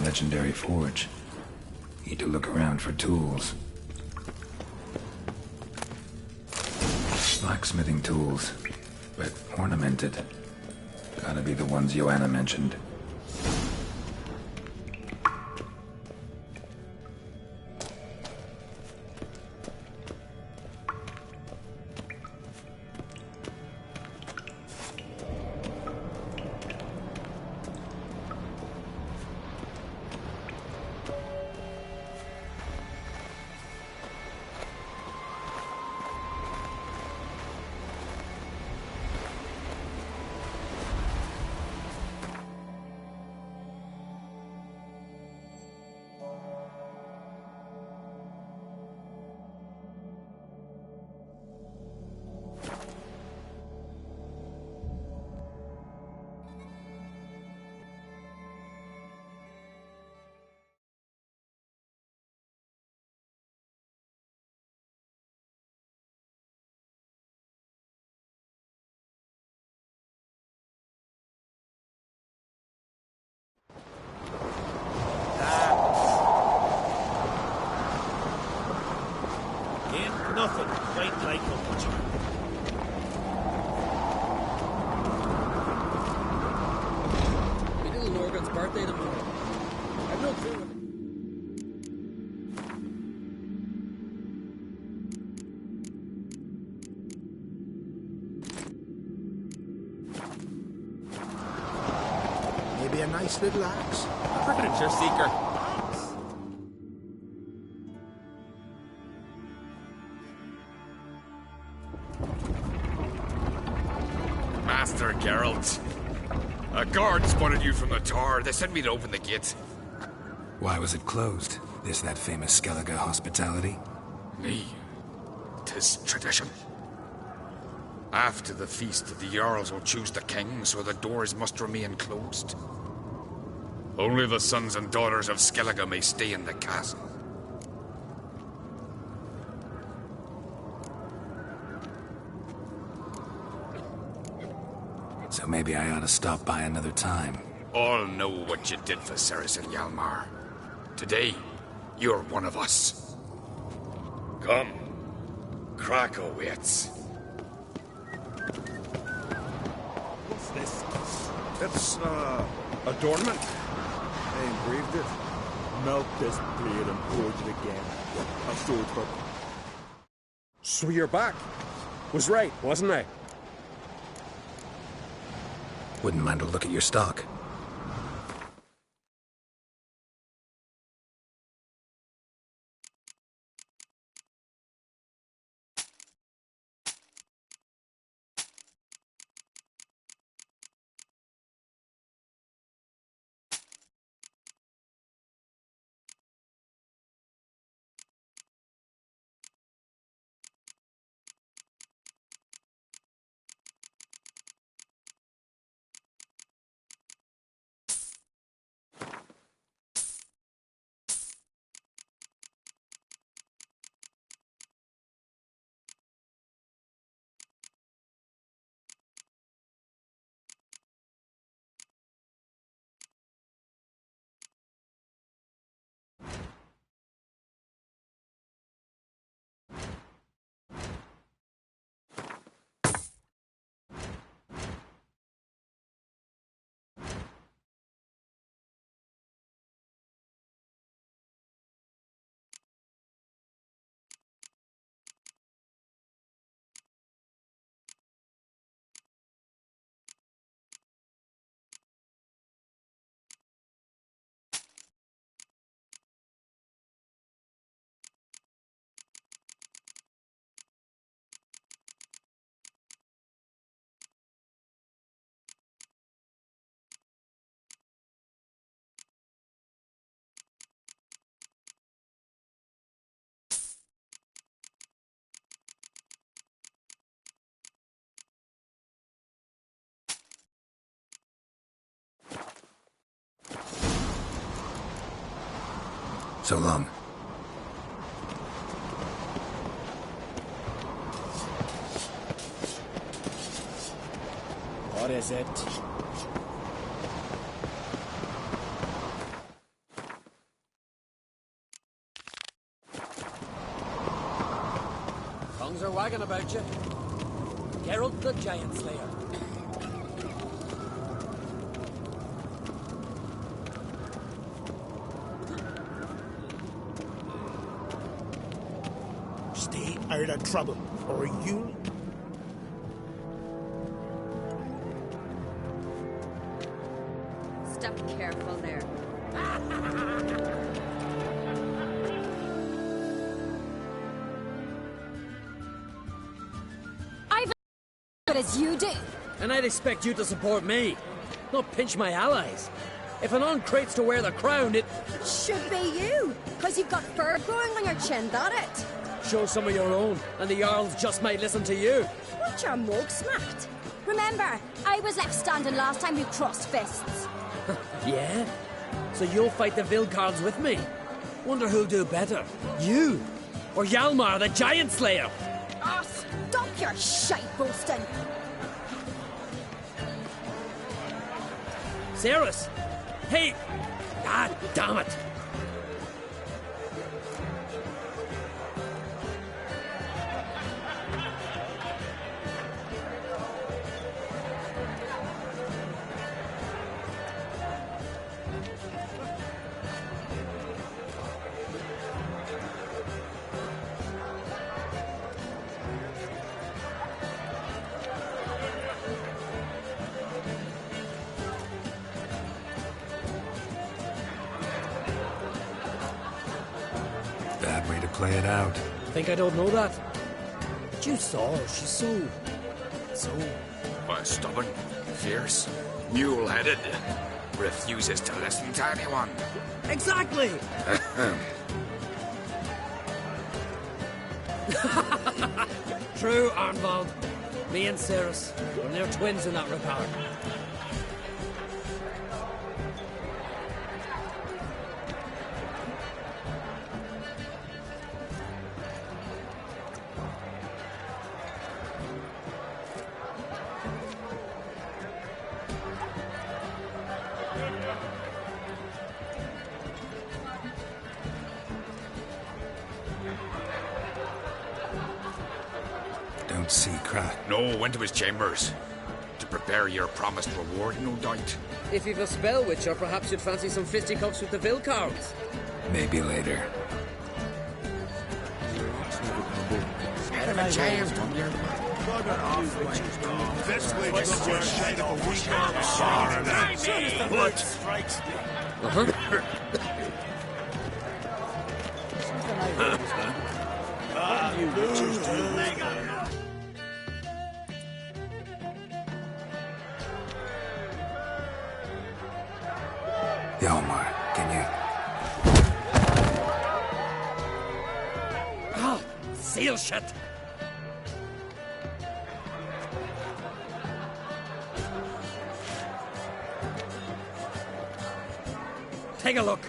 Legendary forge. Need to look around for tools. Blacksmithing tools, but ornamented. Gotta be the ones Joanna mentioned. Nothing quite like a butcher. My little Morgan's birthday tomorrow. I've no clue what... Maybe a nice little axe. Adventure seeker. Master Geralt. A guard spotted you from the tower. They sent me to open the gate. Why was it closed? Is that famous Skellige hospitality? Me. 'Tis tradition. After the feast, the Jarls will choose the king, so the doors must remain closed. Only the sons and daughters of Skellige may stay in the castle. So maybe I ought to stop by another time. All know what you did for Ceres and Hjalmar. Today, you're one of us. Come. Krakow waits. What's this? It's, adornment. I engraved it. Melt this blade and forge it again. A sword hook. So you're back. Was right, wasn't I? Wouldn't mind a look at your stock. So long. What is it? Tongues are wagging about you. Geralt the Giant Slayer. Stay out of trouble, or you... Step careful there. I've as good as you do. And I'd expect you to support me, not pinch my allies. If an uncrate's to wear the crown, it should be you, because you've got fur growing on your chin, that it? Show some of your own, and the Jarls just might listen to you. What your mug smacked? Remember, I was left standing last time we crossed fists. Yeah? So you'll fight the Vilcards with me? Wonder who'll do better, you or Hjalmar the Giant Slayer? Oh, stop your shite boasting. Ceres! Hey! Ah, damn it! play it out. Think I don't know that? But you saw her. She's so... Stubborn, fierce, mule-headed. Refuses to listen to anyone. Exactly! True, Arnvald. Me and Ceres, we're near twins in that regard. Don't see Krat. No, went to his chambers. To prepare your promised reward, no doubt. If you've a spell witcher, perhaps you'd fancy some fisticuffs with the Vilcards. Maybe later. Head of a giant on your This way just your shade of a weak arm. What strikes me? You witches do. Hjalmar, can you... Ah, seal shit! Take a look.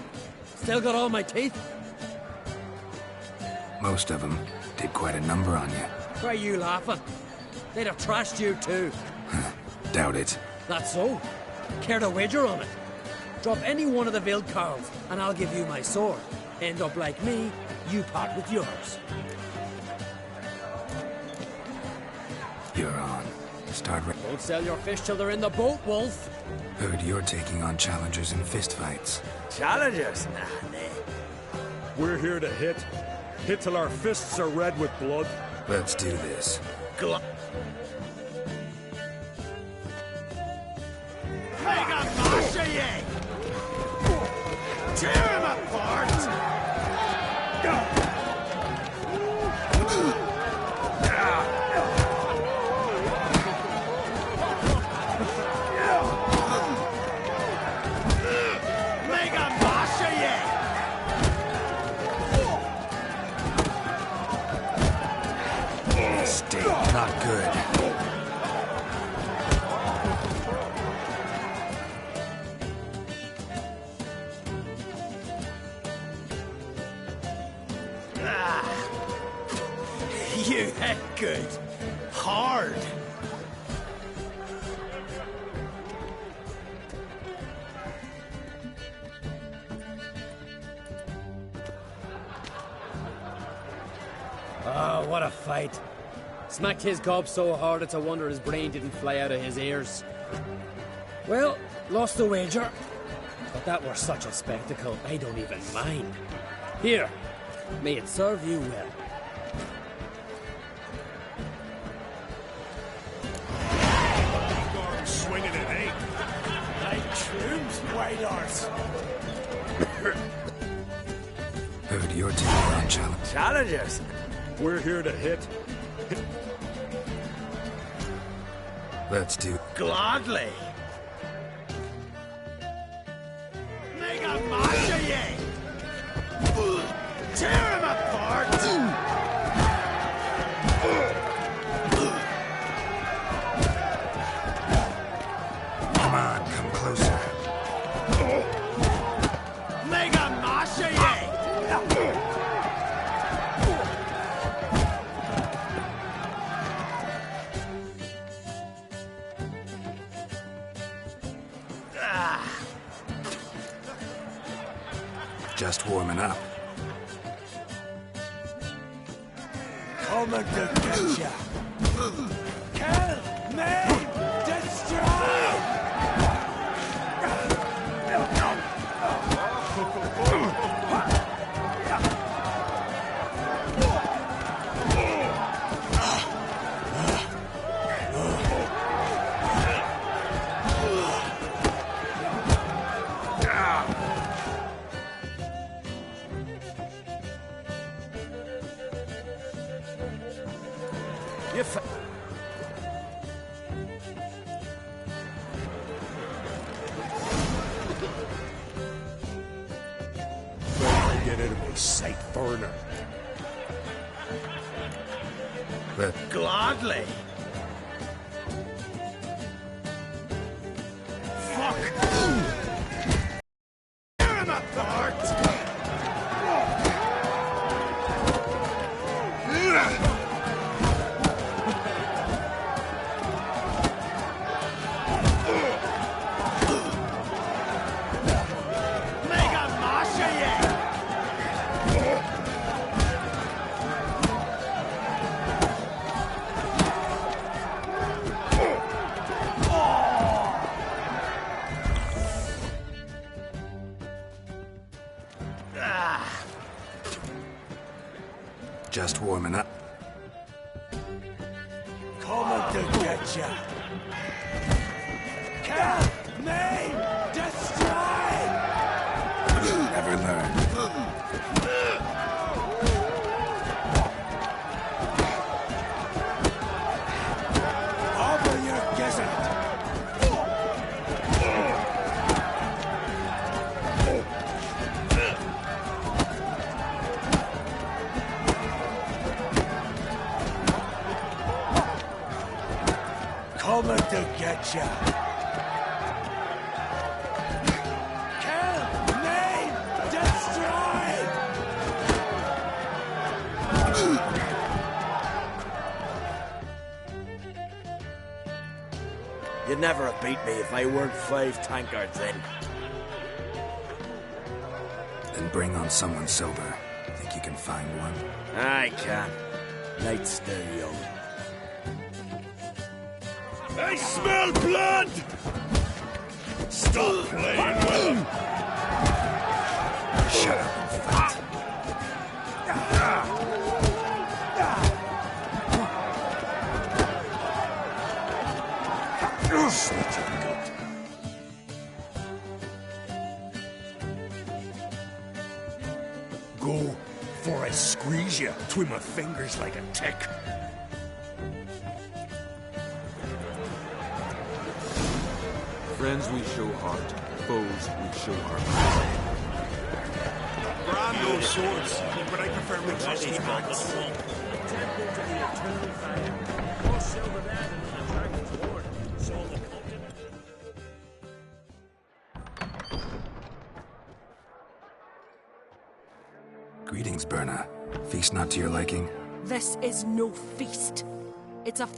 Still got all my teeth? Most of them did quite a number on you. Why are you laughing? They'd have trashed you too. Doubt it. That's so. Care to wager on it? Drop any one of the Vilcards, and I'll give you my sword. End up like me, you part with yours. You're on. Start with... Don't sell your fish till they're in the boat, Wolf. Heard you're taking on challengers in fistfights. Challengers? Nah. We're here to hit. Hit till our fists are red with blood. Let's do this. Mega Mashaye! Tear him apart! Mega Mashaye! Mistake, not good. You hit good. Hard. Oh, what a fight. Smacked his gob so hard it's a wonder his brain didn't fly out of his ears. Well, lost the wager. But that were such a spectacle, I don't even mind. Here, may it serve you well. Swinging it, eh? Like shrooms, white arse. Heard you're taking on challenge. Challengers? We're here to hit. Let's do... Gladly. Mega Mashaye! Tear him apart! Come on, come closer. Mega Mashaye! Just warming up. Coming to get ya! Kill! Maim! Destroy! Get out of my sight, foreigner. But Gladly. Fuck! Tear him apart! Mega Masha, yeah! just warming up. Coming to get ya! Kill! Maim! Destroy! Never learn. Over your gizzard! Coming to get ya! Kill! Maim! Destroy! You'd never have beat me if I weren't 5 tankards in. Then bring on someone sober. Think you can find one? I can. Night's still young. I smell blood! Stop playing with him! Shut up and fight. Slit your gut. Go, for I squeeze you between my fingers like a tick. Friends we show heart, foes we show heart. Grab those swords, but I prefer my trusty hands. Greetings, Berna. Feast not to your liking? This is no feast. It's a...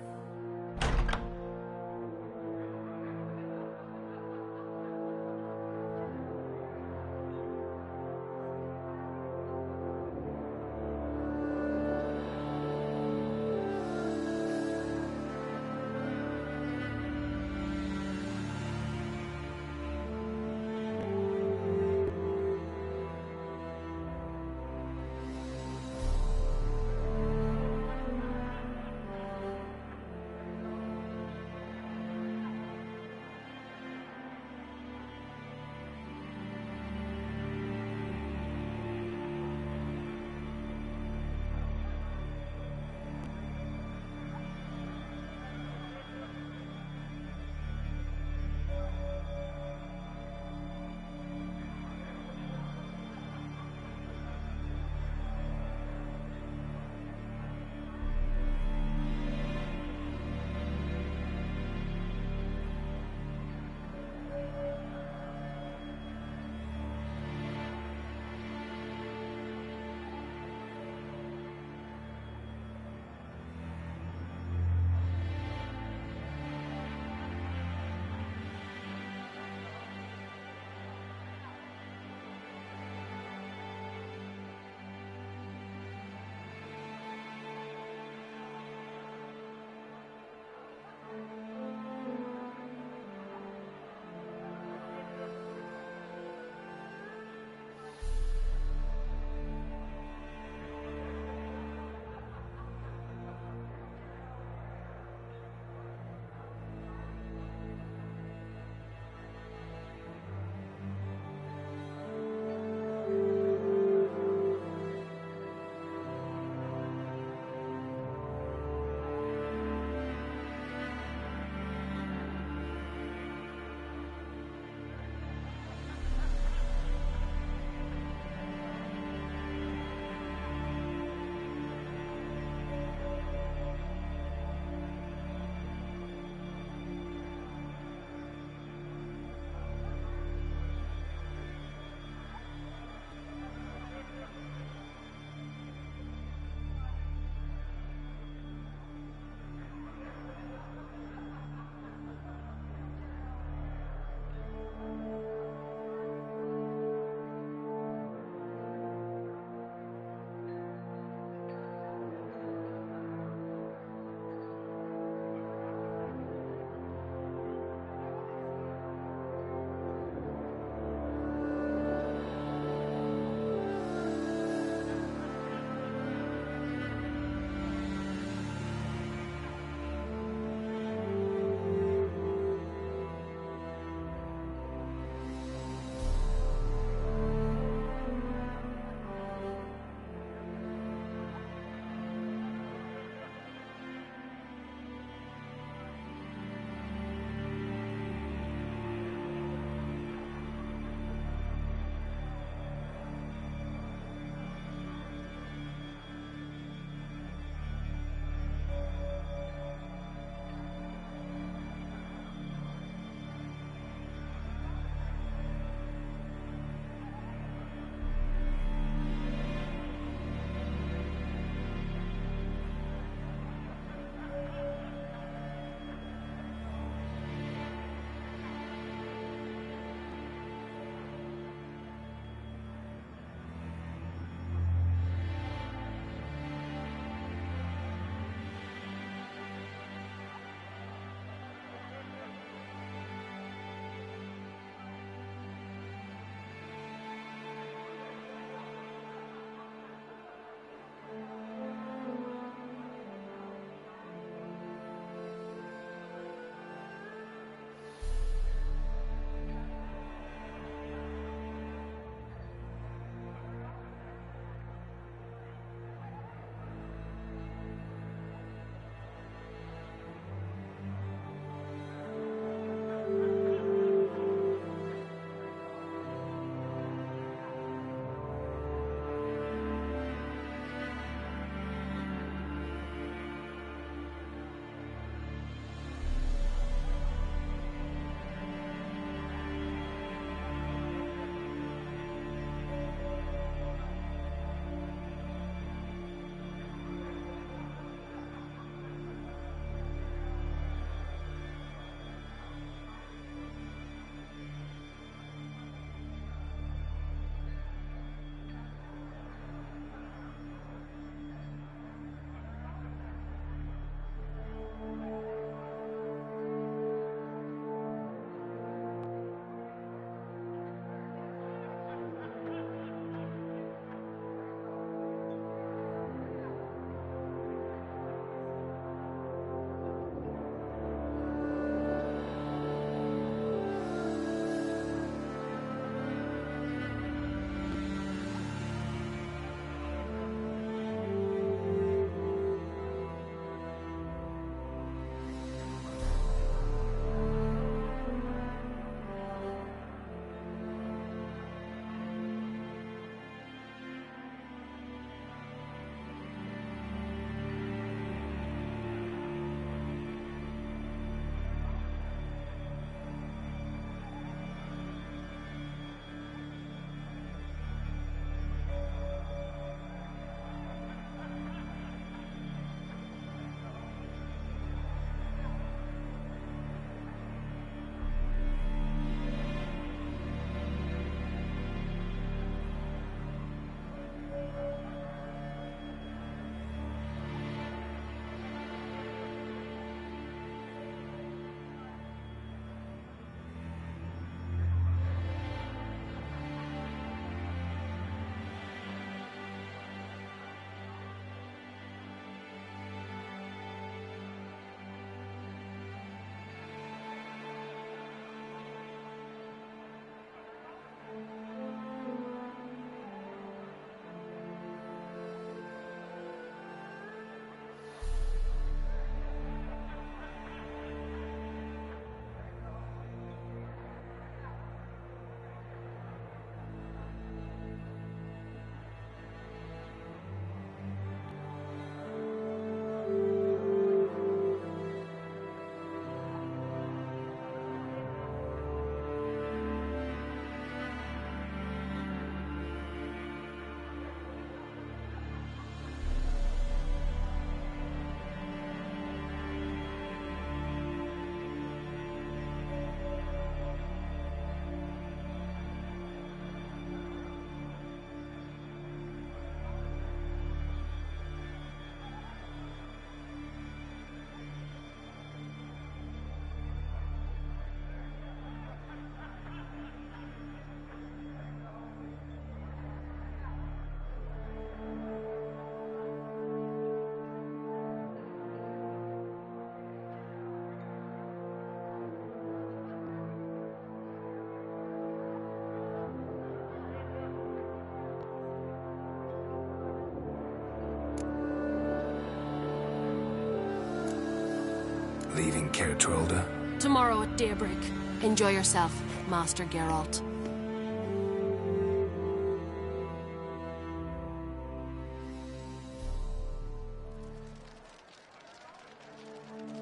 care, Trolda? Tomorrow at daybreak. Enjoy yourself, Master Geralt.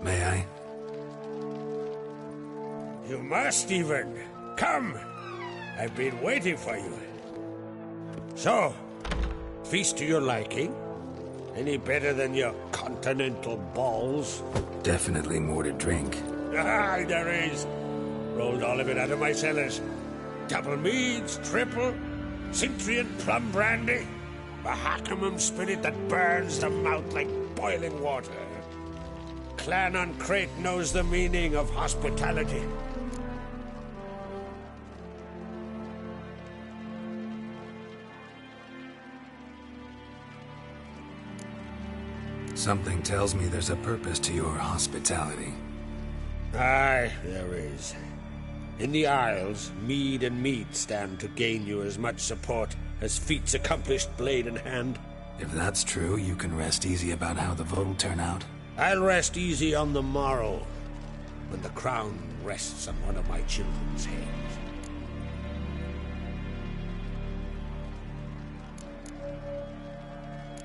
May I? You must, even. Come! I've been waiting for you. So, feast to your liking? Any better than your continental balls? Definitely more to drink. Ah, there is. Rolled all of it out of my cellars. Double meads, triple, Cintrian plum brandy, Mahakimum spirit that burns the mouth like boiling water. Clan on Crate knows the meaning of hospitality. Something tells me there's a purpose to your hospitality. Aye, there is. In the Isles, mead and meat stand to gain you as much support as feats accomplished blade in hand. If that's true, you can rest easy about how the vote will turn out. I'll rest easy on the morrow, when the crown rests on one of my children's heads.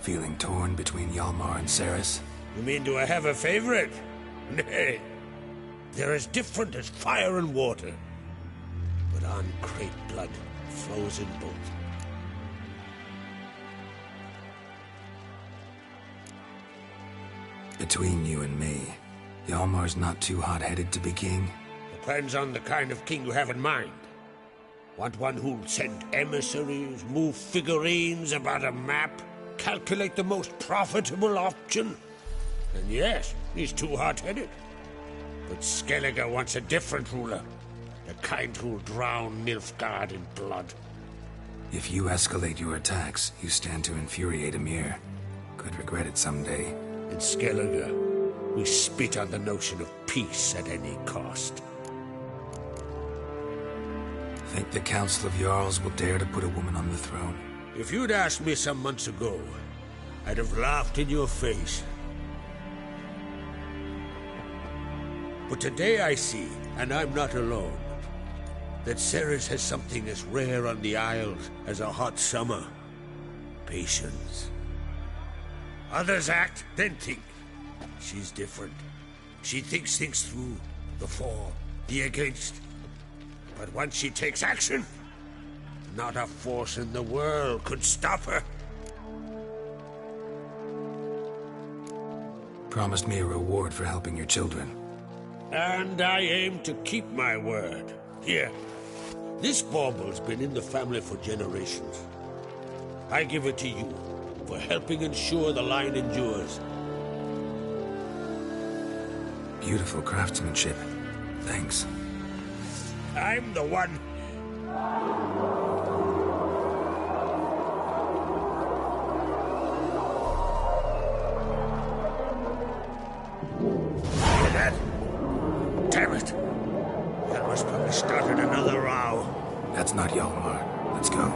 Feeling torn between Hjalmar and Cerys? You mean, do I have a favorite? Nay. They're as different as fire and water. But on Crate blood flows in both. Between you and me, Hjalmar's not too hot-headed to be king? Depends on the kind of king you have in mind. Want one who'll send emissaries, move figurines about a map, calculate the most profitable option? And yes, he's too hot-headed. But Skellige wants a different ruler. The kind who'll drown Nilfgaard in blood. If you escalate your attacks, you stand to infuriate Emir. Could regret it someday. In Skellige, we spit on the notion of peace at any cost. Think the Council of Jarls will dare to put a woman on the throne? If you'd asked me some months ago, I'd have laughed in your face. But today I see, and I'm not alone, that Cerys has something as rare on the Isles as a hot summer. Patience. Others act, then think. She's different. She thinks things through, the for, the against. But once she takes action, not a force in the world could stop her. Promised me a reward for helping your children. And I aim to keep my word. Here, this bauble's been in the family for generations. I give it to you for helping ensure the line endures. Beautiful craftsmanship. Thanks. I'm the one. Hear that? Damn it! That must probably started another row. That's not Hjalmar. Let's go.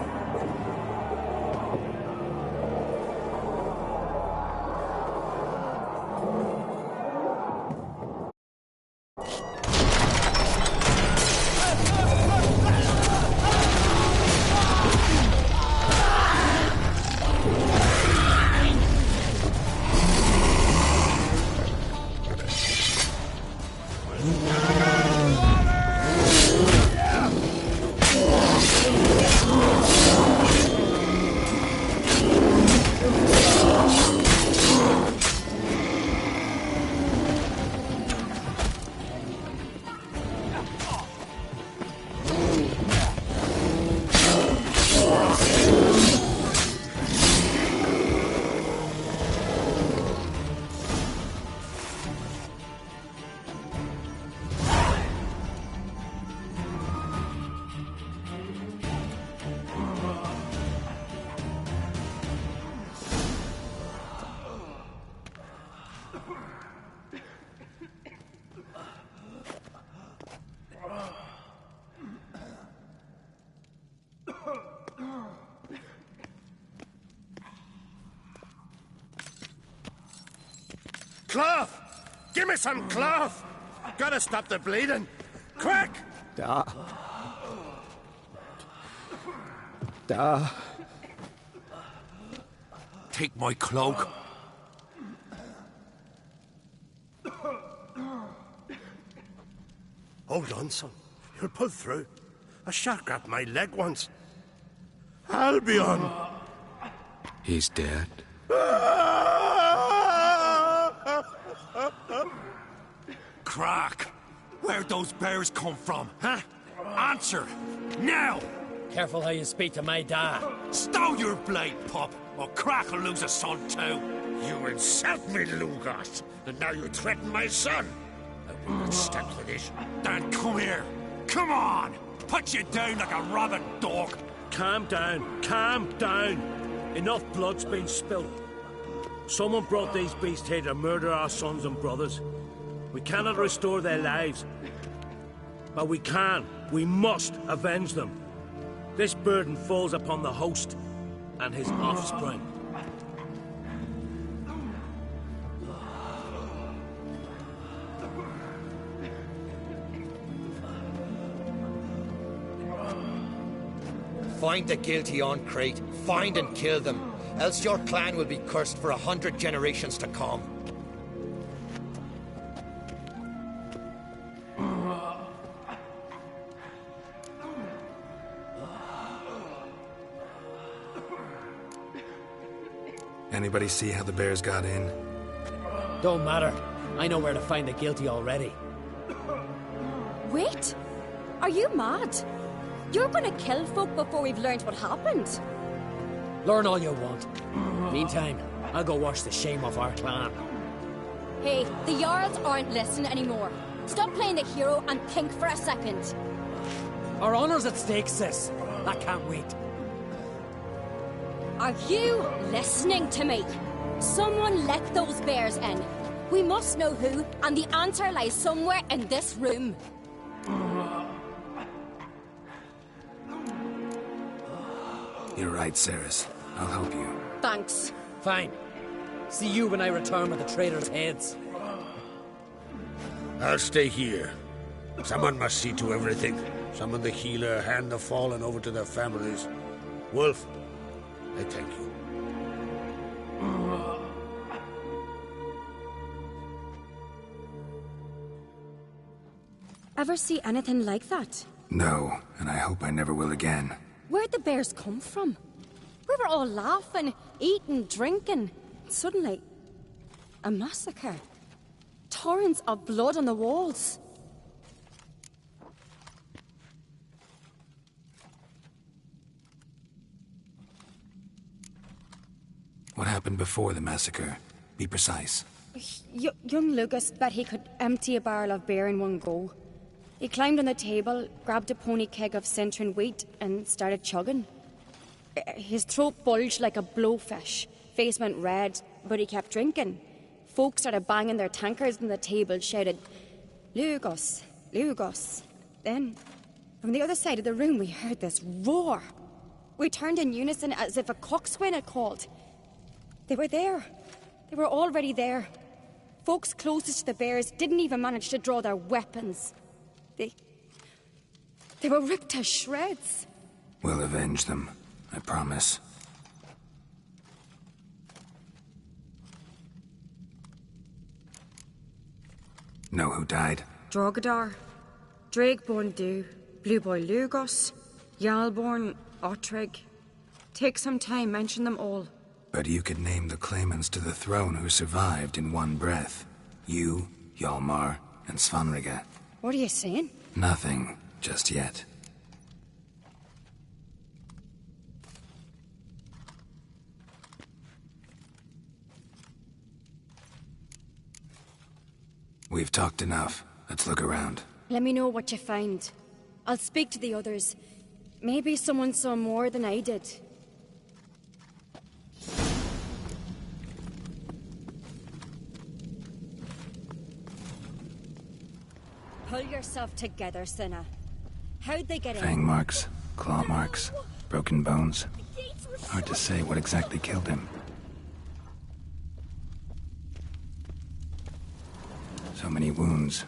Cloth! Give me some cloth! Gotta stop the bleeding! Quick! Da. Take my cloak. Hold on, son. You'll pull through. A shark grabbed my leg once. Albion! He's dead. Crack! Where'd those bears come from, huh? Answer! Now! Careful how you speak to my dad. Stow your blade, pup, or Crack will lose a son too. You insult me, Lugos, and now you threaten my son. I will not stand for this. Dan, come here. Come on! Put you down like a rabid dog. Calm down. Calm down. Enough blood's been spilled. Someone brought these beasts here to murder our sons and brothers. We cannot restore their lives. But we can. We must avenge them. This burden falls upon the host and his offspring. Find the guilty on Crate. Find and kill them. Else your clan will be cursed for 100 generations to come. Anybody see how the bears got in? Don't matter. I know where to find the guilty already. Wait! Are you mad? You're gonna kill folk before we've learned what happened. Learn all you want. Meantime, I'll go wash the shame off our clan. Hey, the Jarls aren't listening anymore. Stop playing the hero and think for a second. Our honor's at stake, sis. That can't wait. Are you listening to me? Someone let those bears in. We must know who, and the answer lies somewhere in this room. You're right, Ceres. I'll help you. Thanks. Fine. See you when I return with the traitors' heads. I'll stay here. Someone must see to everything. Summon the healer, hand the fallen over to their families. Wolf, I thank you. Ever see anything like that? No, and I hope I never will again. Where'd the bears come from? We were all laughing, eating, drinking. Suddenly, a massacre. Torrents of blood on the walls. What happened before the massacre? Be precise. Young Lucas bet he could empty a barrel of beer in one go. He climbed on the table, grabbed a pony keg of Centron wheat, and started chugging. His throat bulged like a blowfish. Face went red, but he kept drinking. Folks started banging their tankards on the table, shouted, "Lugos, Lugos." Then, from the other side of the room, we heard this roar. We turned in unison as if a coxswain had called. They were there. They were already there. Folks closest to the bears didn't even manage to draw their weapons. They were ripped to shreds. We'll avenge them, I promise. Know who died? Drogadar, Drakeborn Du, Blue Boy Lugos, Yalborn, Otreg. Take some time, mention them all. But you could name the claimants to the throne who survived in one breath. You, Hjalmar, and Svanrige. What are you saying? Nothing, just yet. We've talked enough. Let's look around. Let me know what you find. I'll speak to the others. Maybe someone saw more than I did. Pull yourself together, Cinna. How'd they get in? Fang marks, claw marks, broken bones. Hard to say what exactly killed him. So many wounds.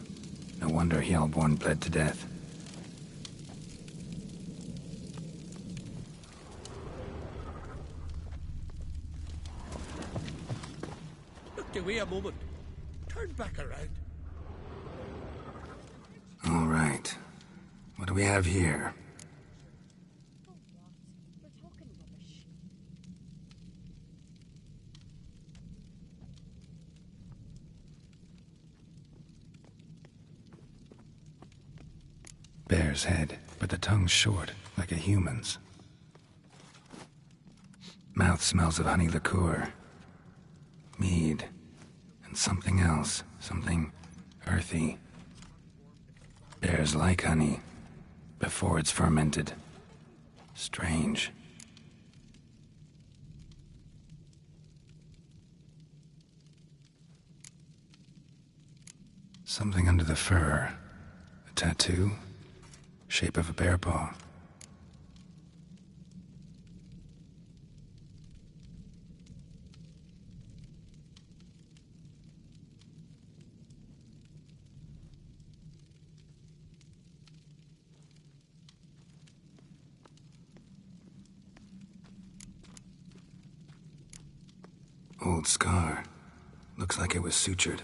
No wonder Hellborn bled to death. Look, wait a moment. Turn back around. All right. What do we have here? Bear's head, but the tongue's short, like a human's. Mouth smells of honey liqueur. Mead. And something else. Something earthy. Bears like honey. Before it's fermented. Strange. Something under the fur. A tattoo? Shape of a bear paw. Old scar. Looks like it was sutured.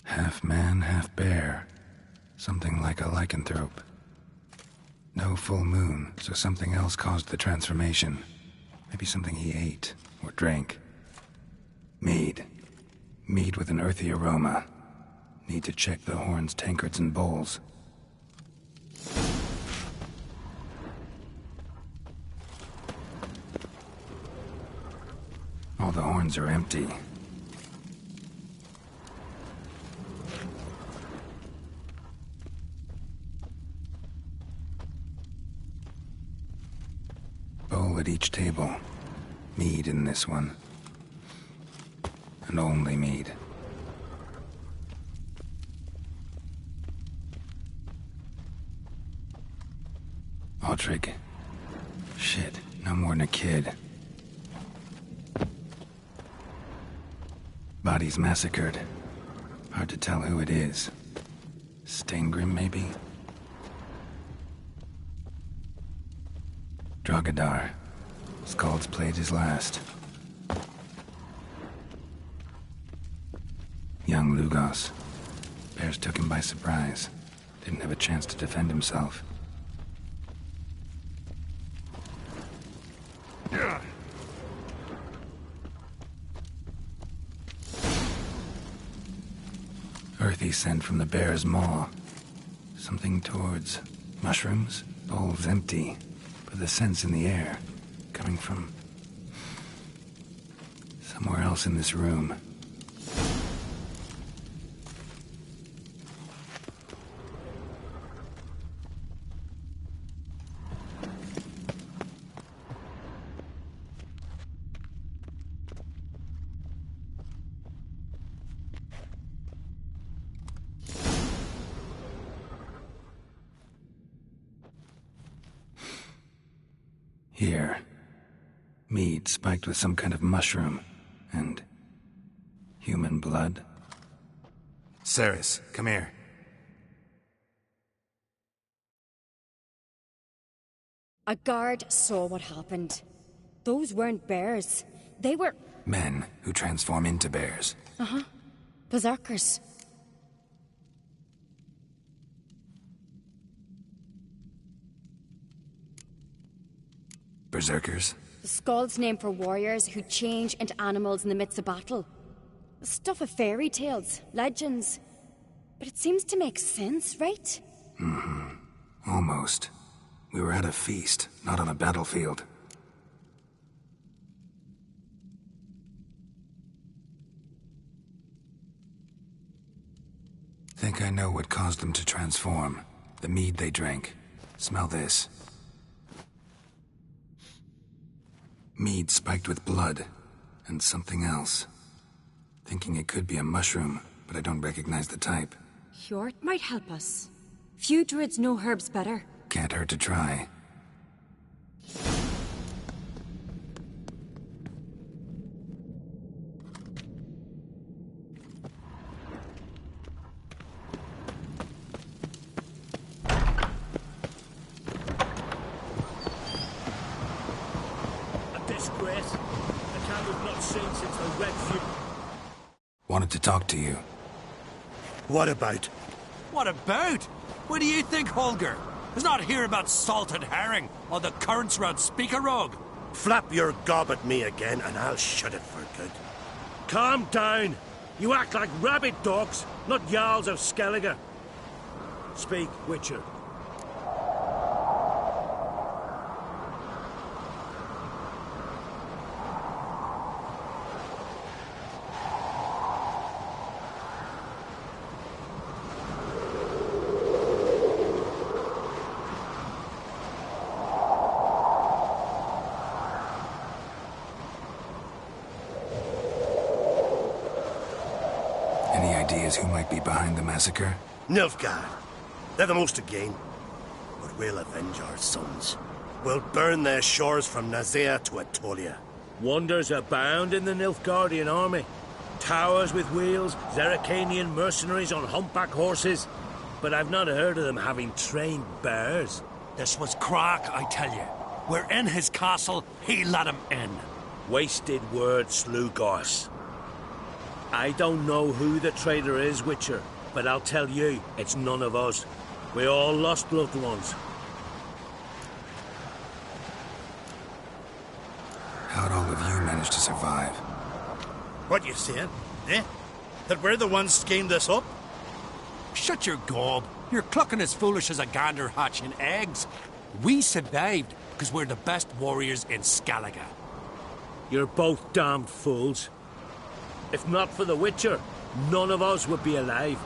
Half man, half bear. Something like a lycanthrope. No full moon, so something else caused the transformation. Maybe something he ate or drank. Mead. Mead with an earthy aroma. Need to check the horns, tankards, and bowls. All the horns are empty. Bowl at each table. Mead in this one. And only mead. Autrig. Shit, no more than a kid. Bodies massacred. Hard to tell who it is. Steingrim, maybe? Drogadar. Skald's played his last. Young Lugos. Bears took him by surprise. Didn't have a chance to defend himself. Earthy scent from the bear's maw. Something towards mushrooms? Bowl's empty, but the scent's in the air. Coming from somewhere else in this room. Here. Mead spiked with some kind of mushroom. And human blood. Ceres, come here. A guard saw what happened. Those weren't bears. They were... Men who transform into bears. Uh-huh. Berserkers. Berserkers? The Skald's name for warriors who change into animals in the midst of battle. The stuff of fairy tales, legends. But it seems to make sense, right? Mm-hmm. Almost. We were at a feast, not on a battlefield. Think I know what caused them to transform. The mead they drank. Smell this. Mead spiked with blood. And something else. Thinking it could be a mushroom, but I don't recognize the type. Hjort might help us. Few druids know herbs better. Can't hurt to try. Wanted to talk to you. What about? What about? What do you think, Holger? Is not here about salted herring or the currents round Speakerog. Flap your gob at me again and I'll shut it for good. Calm down. You act like rabid dogs, not Jarls of Skellige. Speak, Witcher. Who might be behind the massacre? Nilfgaard. They're the most again. But we'll avenge our sons. We'll burn their shores from Nazea to Atolia. Wonders abound in the Nilfgaardian army. Towers with wheels, Zeracanian mercenaries on humpback horses. But I've not heard of them having trained bears. This was Crack, I tell you. We're in his castle, he let him in. Wasted words, Slugos. I don't know who the traitor is, Witcher, but I'll tell you, it's none of us. We all lost loved ones. How'd all of you manage to survive? What you saying? Eh? That we're the ones schemed this up? Shut your gob. You're clucking as foolish as a gander hatching eggs. We survived because we're the best warriors in Skellige. You're both damned fools. If not for the Witcher, none of us would be alive.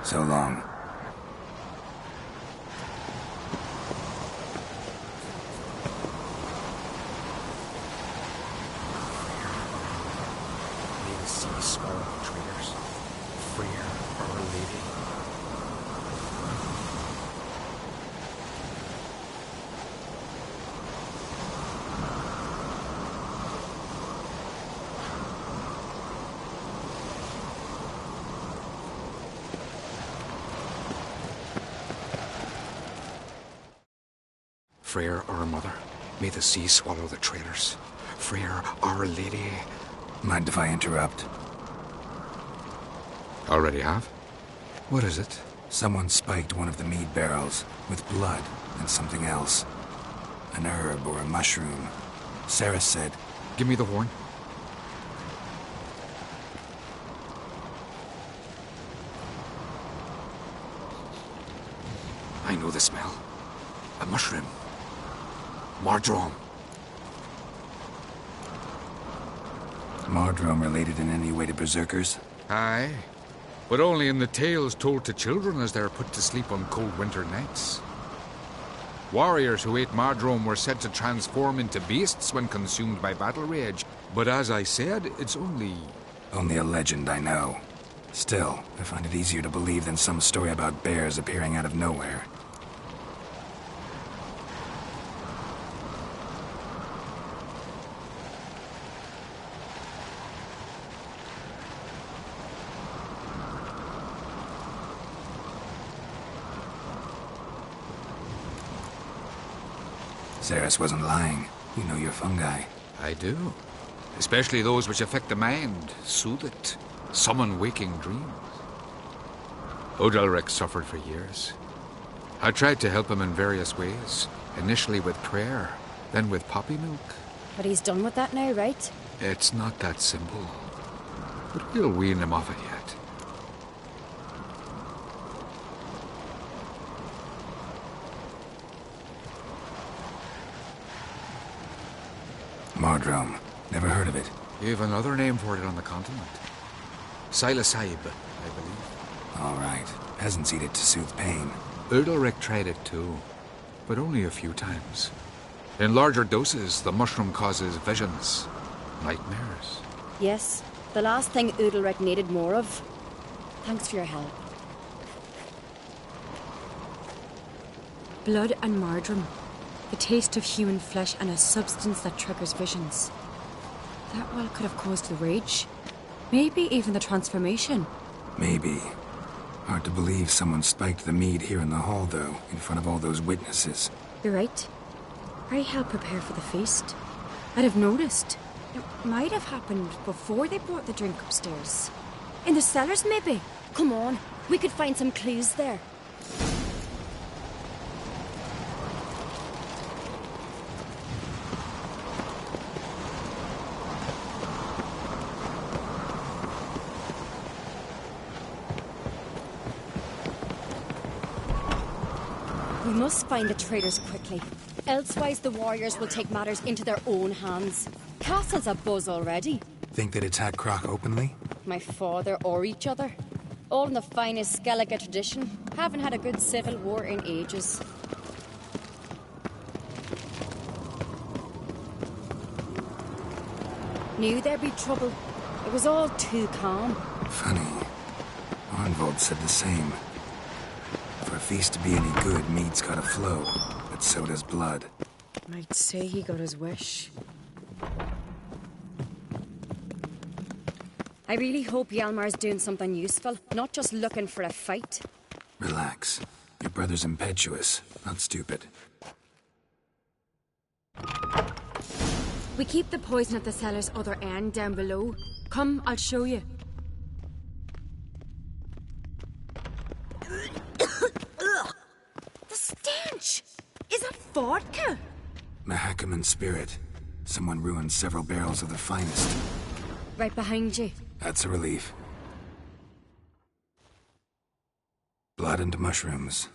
So long. May the sea swallow the traitors. Freer, Our Lady. Freer, our mother, may the sea swallow the traitors. Freer, Our Lady. Mind if I interrupt? Already have? What is it? Someone spiked one of the mead barrels with blood and something else. An herb or a mushroom. Sarah said... Give me the horn. I know the smell. A mushroom. Mardrome. Mardrome related in any way to berserkers? Aye, but only in the tales told to children as they're put to sleep on cold winter nights. Warriors who ate Mardrome were said to transform into beasts when consumed by battle rage. But as I said, it's only... Only a legend, I know. Still, I find it easier to believe than some story about bears appearing out of nowhere. Ceres wasn't lying. You know your fungi. I do. Especially those which affect the mind, soothe it, summon waking dreams. Odalric suffered for years. I tried to help him in various ways. Initially with prayer, then with poppy milk. But he's done with that now, right? It's not that simple. But we'll wean him off it yet. Mardrome. Never heard of it. You have another name for it on the continent. Silasib, I believe. All right. Peasants eat it to soothe pain. Udalric tried it too, but only a few times. In larger doses, the mushroom causes visions, nightmares. Yes, the last thing Udalric needed more of. Thanks for your help. Blood and Mardrome. The taste of human flesh and a substance that triggers visions. That well could have caused the rage. Maybe even the transformation. Maybe. Hard to believe someone spiked the mead here in the hall, though, in front of all those witnesses. You're right. I helped prepare for the feast. I'd have noticed. It might have happened before they brought the drink upstairs. In the cellars, maybe. Come on, we could find some clues there. We must find the traitors quickly. Elsewise, the warriors will take matters into their own hands. Castle's abuzz already. Think they'd attack Croc openly? My father or each other. All in the finest Skellige tradition. Haven't had a good civil war in ages. Knew there'd be trouble. It was all too calm. Funny. Arnvold said the same. For a feast to be any good, mead's gotta flow, but so does blood. Might say he got his wish. I really hope Hjalmar's doing something useful, not just looking for a fight. Relax. Your brother's impetuous, not stupid. We keep the poison at the cellar's other end down below. Come, I'll show you. The stench! Is that vodka? Mahakaman spirit. Someone ruined several barrels of the finest. Right behind you. That's a relief. Blood and mushrooms.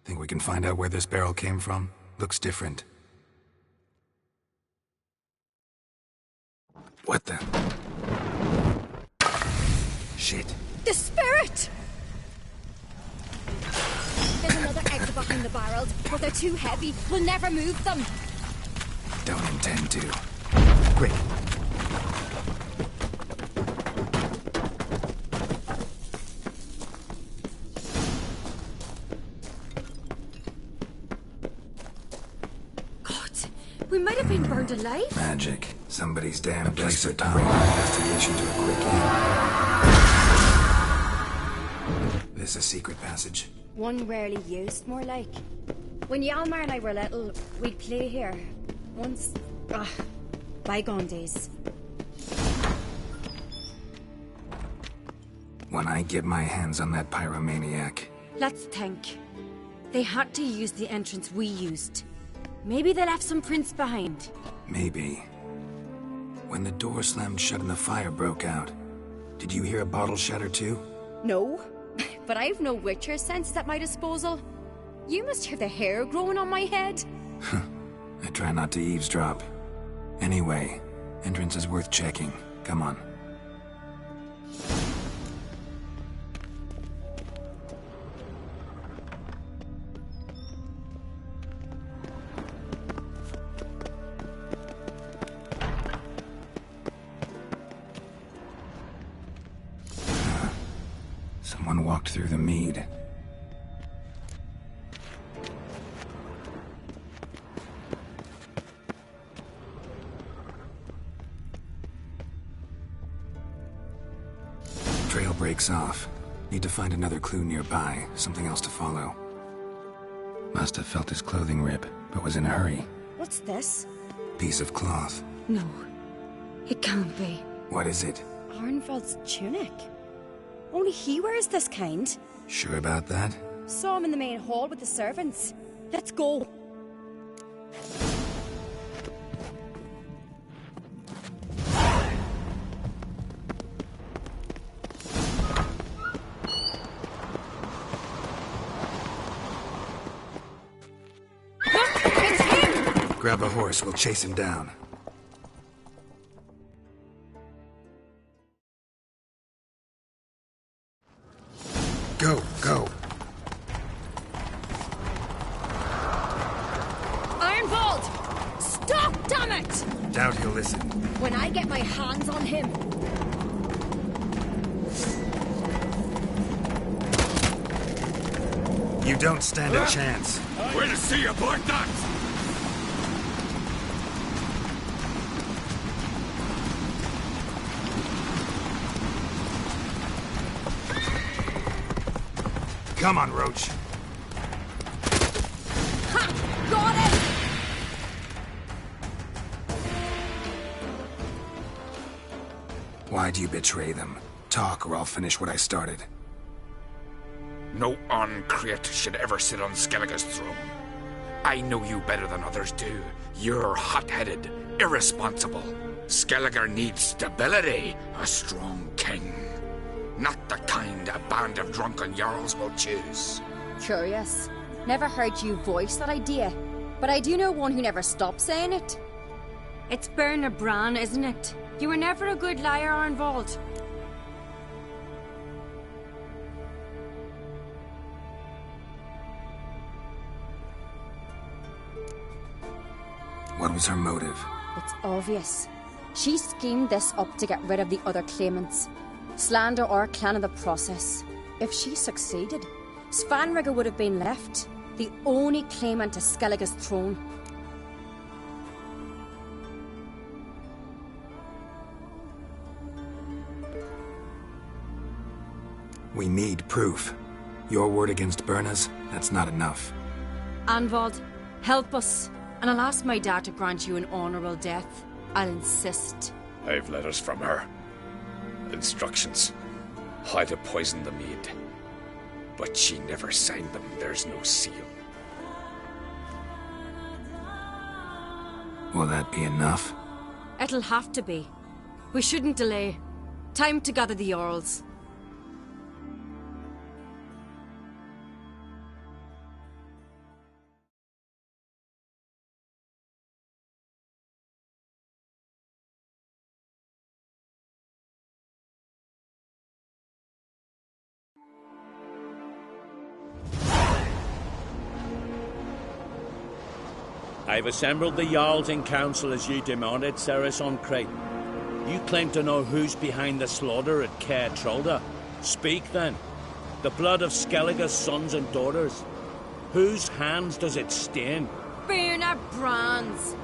Think we can find out where this barrel came from? Looks different. What the? Shit. The spirit! There's another exit behind the barrels, but they're too heavy. We'll never move them. Don't intend to. Quick. We might have been burned alive. Magic. Somebody's damn desperate to bring our investigation to a quick end. This a secret passage? One rarely used, more like. When Hjalmar and I were little, we'd play here. Once... bygone days. When I get my hands on that pyromaniac... Let's think. They had to use the entrance we used. Maybe they left some prints behind. Maybe. When the door slammed shut and the fire broke out, did you hear a bottle shatter too? No, but I've no Witcher sense at my disposal. You must hear the hair growing on my head. I try not to eavesdrop. Anyway, entrance is worth checking. Come on. Someone walked through the mead. Trail breaks off. Need to find another clue nearby, something else to follow. Must have felt his clothing rip, but was in a hurry. What's this? Piece of cloth. No, it can't be. What is it? Arnvold's tunic. Only he wears this kind. Sure about that? Saw him in the main hall with the servants. Let's go. Grab a horse, we'll chase him down. Damn it! Doubt he'll listen. When I get my hands on him... You don't stand a chance. Way to see you, boy, nuts! Come on, Roach. Ha! Got it! Why do you betray them? Talk, or I'll finish what I started. No Uncreate should ever sit on Skellige's throne. I know you better than others do. You're hot-headed, irresponsible. Skellige needs stability, a strong king. Not the kind a band of drunken jarls will choose. Curious. Never heard you voice that idea, but I do know one who never stops saying it. It's Bernard Bran, isn't it? You were never a good liar, Arnvald. What was her motive? It's obvious. She schemed this up to get rid of the other claimants. Slander our clan in the process. If she succeeded, Svanrigger would have been left, the only claimant to Skellige's throne. We need proof. Your word against Birna's, that's not enough. Arnvald, help us. And I'll ask my dad to grant you an honourable death. I'll insist. I've letters from her. Instructions. How to poison the mead. But she never signed them. There's no seal. Will that be enough? It'll have to be. We shouldn't delay. Time to gather the Jarls. I've assembled the Jarls in council as you demanded, Ceres on Crate. You claim to know who's behind the slaughter at Caer Trolda. Speak then. The blood of Skellige's sons and daughters. Whose hands does it stain? Bernard Bran's.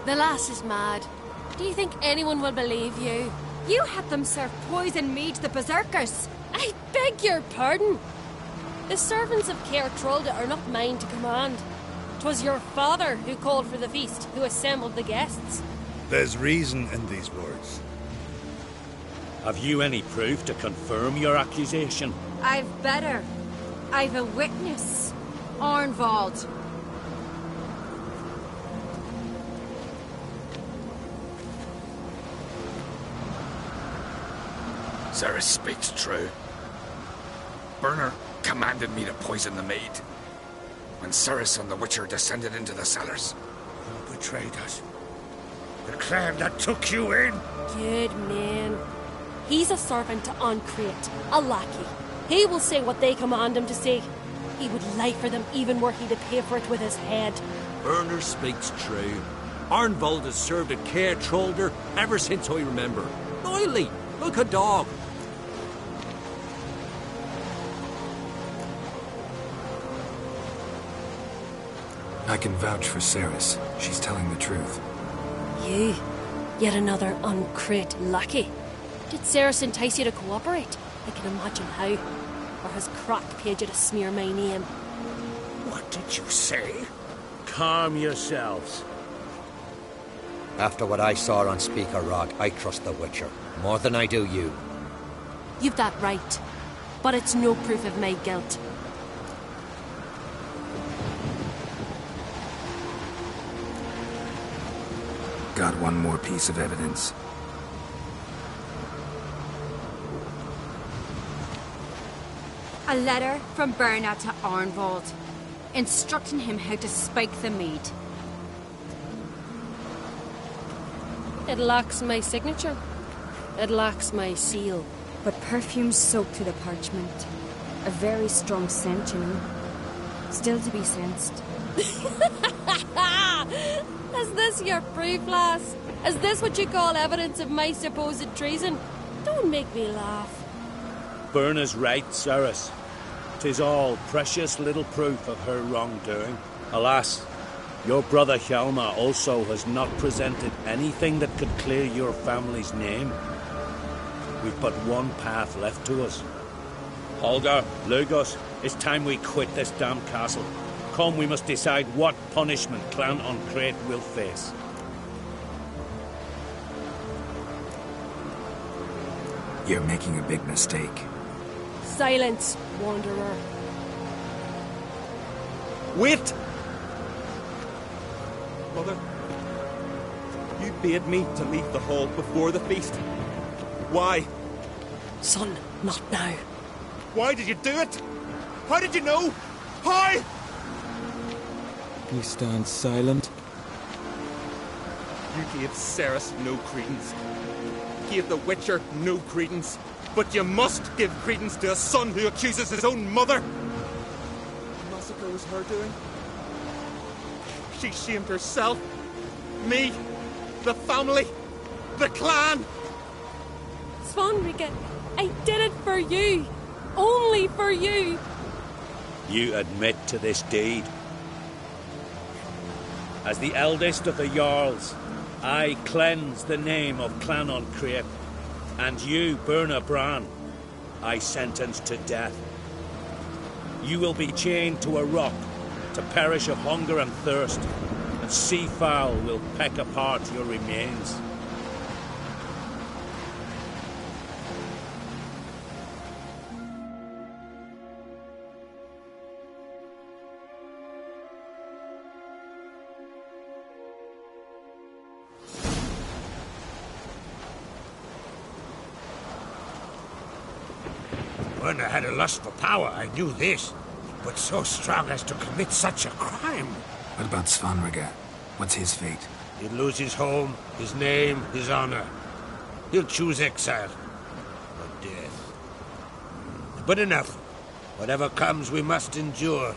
The lass is mad. Do you think anyone will believe you? You had them serve poison mead to the berserkers. I beg your pardon. The servants of Caer Trolda are not mine to command. 'Twas your father who called for the feast, who assembled the guests. There's reason in these words. Have you any proof to confirm your accusation? I've better. I've a witness. Arnvald. Ceres speaks true. Bernard commanded me to poison the maid. When Ceres and the Witcher descended into the cellars. You betrayed us. The clan that took you in. Good man. He's a servant to Uncreate, a lackey. He will say what they command him to say. He would lie for them even were he to pay for it with his head. Bernard speaks true. Arnvald has served at Caer Trolda ever since I remember. Loyally, like a dog. I can vouch for Ceres. She's telling the truth. You, yet another Uncreate lackey. Did Ceres entice you to cooperate? I can imagine how. Or has Crack paid you to smear my name? What did you say? Calm yourselves. After what I saw on Speaker Rock, I trust the Witcher. More than I do you. You've that right. But it's no proof of my guilt. Got one more piece of evidence. A letter from Bernard to Arnvald, instructing him how to spike the mead. It lacks my signature. It lacks my seal. But perfume soaked through the parchment. A very strong scent, you know. Still to be sensed. Is this your proof, lass? Is this what you call evidence of my supposed treason? Don't make me laugh. Berna's right, Cyrus. 'Tis all precious little proof of her wrongdoing. Alas, your brother Hjalmar also has not presented anything that could clear your family's name. We've but one path left to us. Holger, Lugos, it's time we quit this damn castle. Come, we must decide what punishment Clan Uncrate will face. You're making a big mistake. Silence, wanderer. Wait! Mother, you bade me to leave the hall before the feast. Why? Son, not now. Why did you do it? How did you know? How? You stand silent. You gave Ceres no credence. Gave the Witcher no credence. But you must give credence to a son who accuses his own mother. The massacre was her doing. She shamed herself. Me. The family. The clan. Svanrika, I did it for you. Only for you. You admit to this deed. As the eldest of the Jarls, I cleanse the name of Clan Uncrate, and you, Berna Bran, I sentence to death. You will be chained to a rock to perish of hunger and thirst, and seafowl will peck apart your remains. Werner had a lust for power, I knew this. But so strong as to commit such a crime. What about Svanrika? What's his fate? He'll lose his home, his name, his honor. He'll choose exile. Or death. But enough. Whatever comes, we must endure.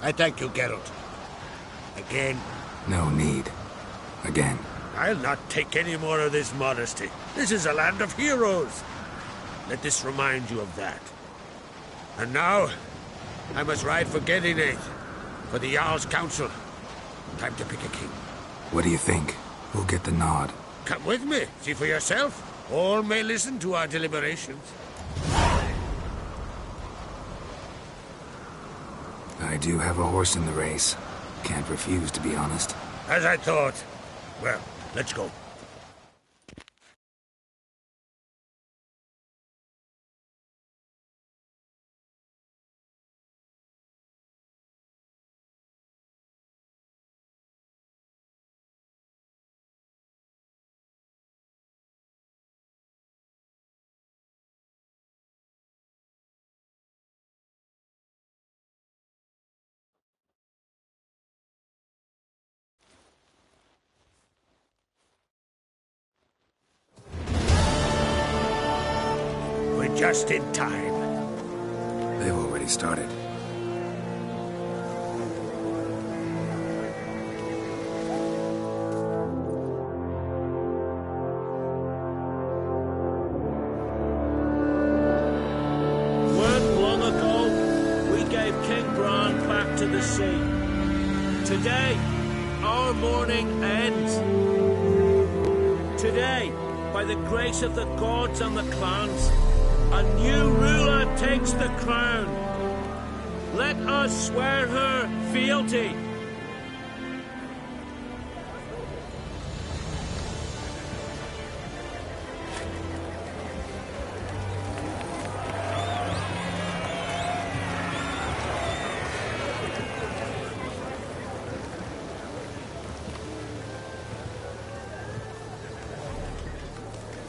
I thank you, Geralt. Again. No need. Again. I'll not take any more of this modesty. This is a land of heroes. Let this remind you of that. And now, I must ride for Gégé, for the Jarl's Council. Time to pick a king. What do you think? Who'll get the nod? Come with me, see for yourself. All may listen to our deliberations. I do have a horse in the race. Can't refuse, to be honest. As I thought. Well, let's go. Just in time. They've already started. Weren't long ago, we gave King Bran back to the sea. Today, our mourning ends. Today, by the grace of the gods and the clans, a new ruler takes the crown. Let us swear her fealty.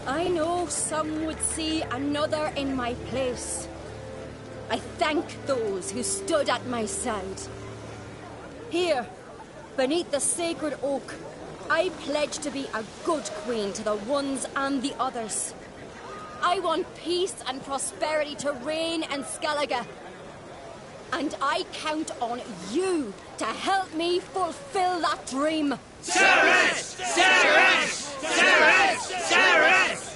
I know some would see another in my place. I thank those who stood at my side. Here, beneath the sacred oak, I pledge to be a good queen to the ones and the others. I want peace and prosperity to reign in Skellige. And I count on you to help me fulfill that dream. Ceres! Ceres! Ceres! Ceres!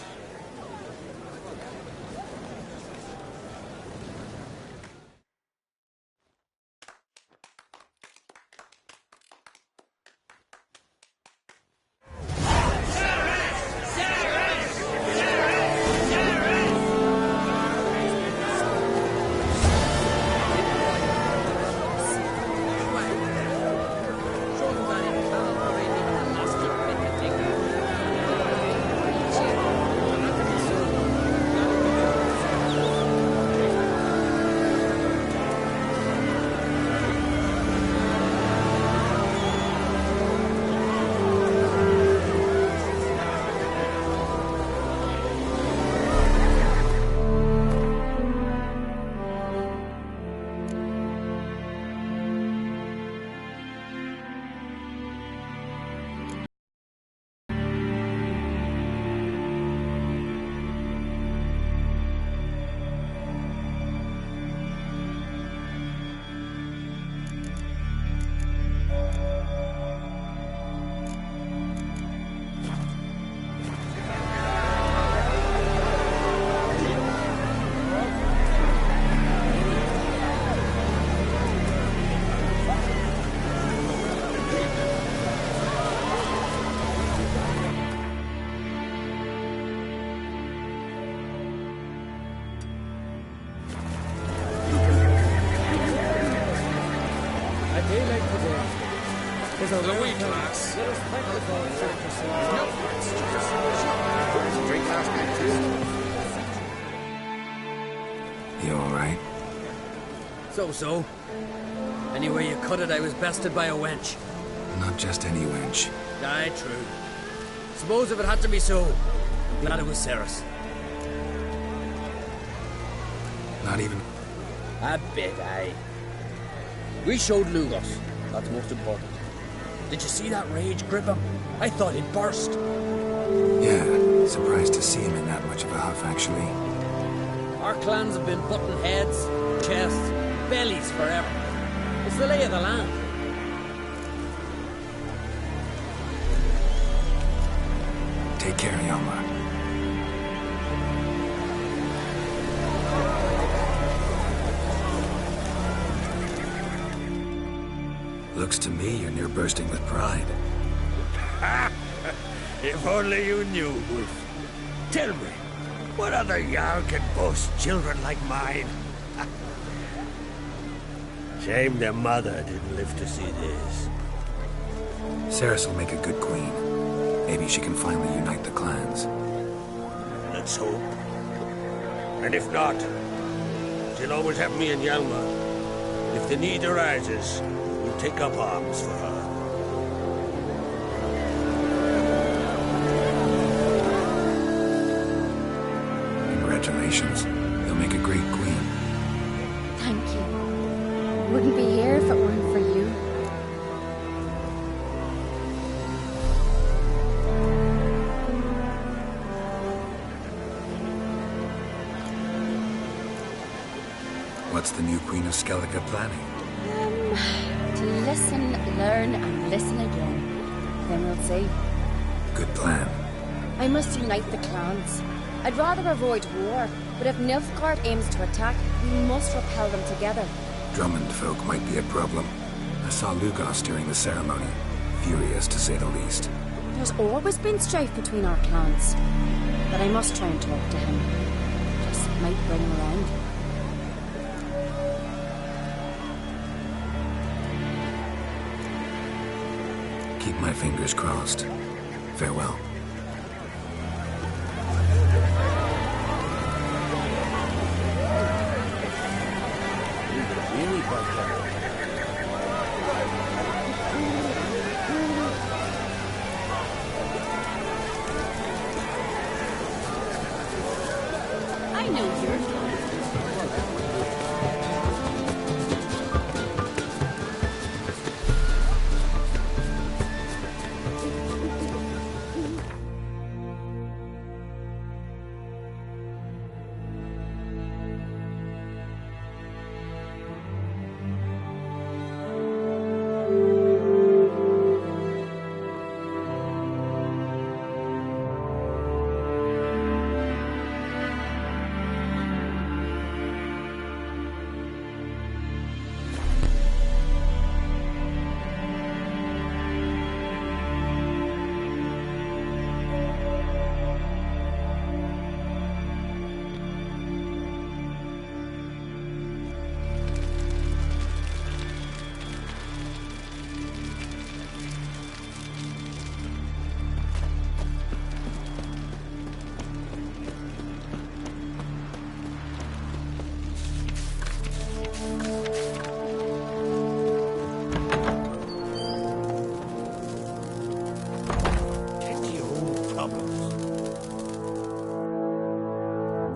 The wheat glass. Drink last night. You alright? So. Anyway you cut it, I was bested by a wench. Not just any wench. Aye, true. Suppose if it had to be so, I'm glad it was Ceres. Not even... A bit, aye. We showed Lugos. That's most important. Did you see that rage grip him? I thought he'd burst. Yeah, surprised to see him in that much of a huff, actually. Our clans have been butting heads, chests, bellies forever. It's the lay of the land. Take care, Yalma. Looks to me you're near bursting with pride. If only you knew, Wolf. Tell me, what other Jarl can boast children like mine? Shame their mother didn't live to see this. Ceres will make a good queen. Maybe she can finally unite the clans. Let's hope. And if not, she'll always have me and Yalma. If the need arises, we'll take up arms for her. Congratulations. You'll make a great queen. Thank you. Wouldn't be here if it weren't for you. What's the new Queen of Skellige planning? To listen, learn, and listen again. Then we'll see. Good plan. I must unite the clans. I'd rather avoid war, but if Nilfgaard aims to attack, we must repel them together. Drummond folk might be a problem. I saw Lugos during the ceremony. Furious, to say the least. There's always been strife between our clans. But I must try and talk to him. Just might bring him around. Keep my fingers crossed. Farewell. Really bugged out. I know you're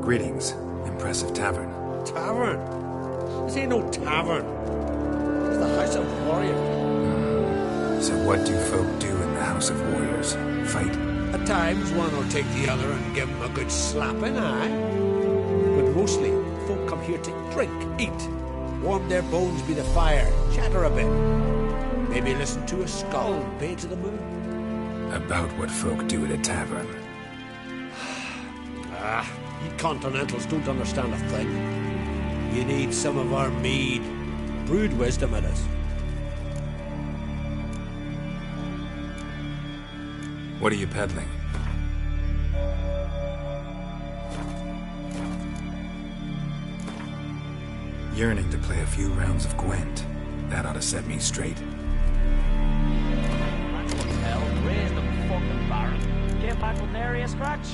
Greetings. Impressive tavern. Tavern? This ain't no tavern. It's the House of Warriors. So what do folk do in the House of Warriors? Fight? At times, one will take the other and give him a good slapping, aye. But mostly, folk come here to drink, eat, warm their bones by the fire, chatter a bit. Maybe listen to a skull bay to the moon. About what folk do at a tavern. You continentals don't understand a thing. You need some of our mead. Brewed wisdom in us. What are you peddling? Yearning to play a few rounds of Gwent. That ought to set me straight. That's what's hell. Raise them fucking Baron. Came back with nary a scratch.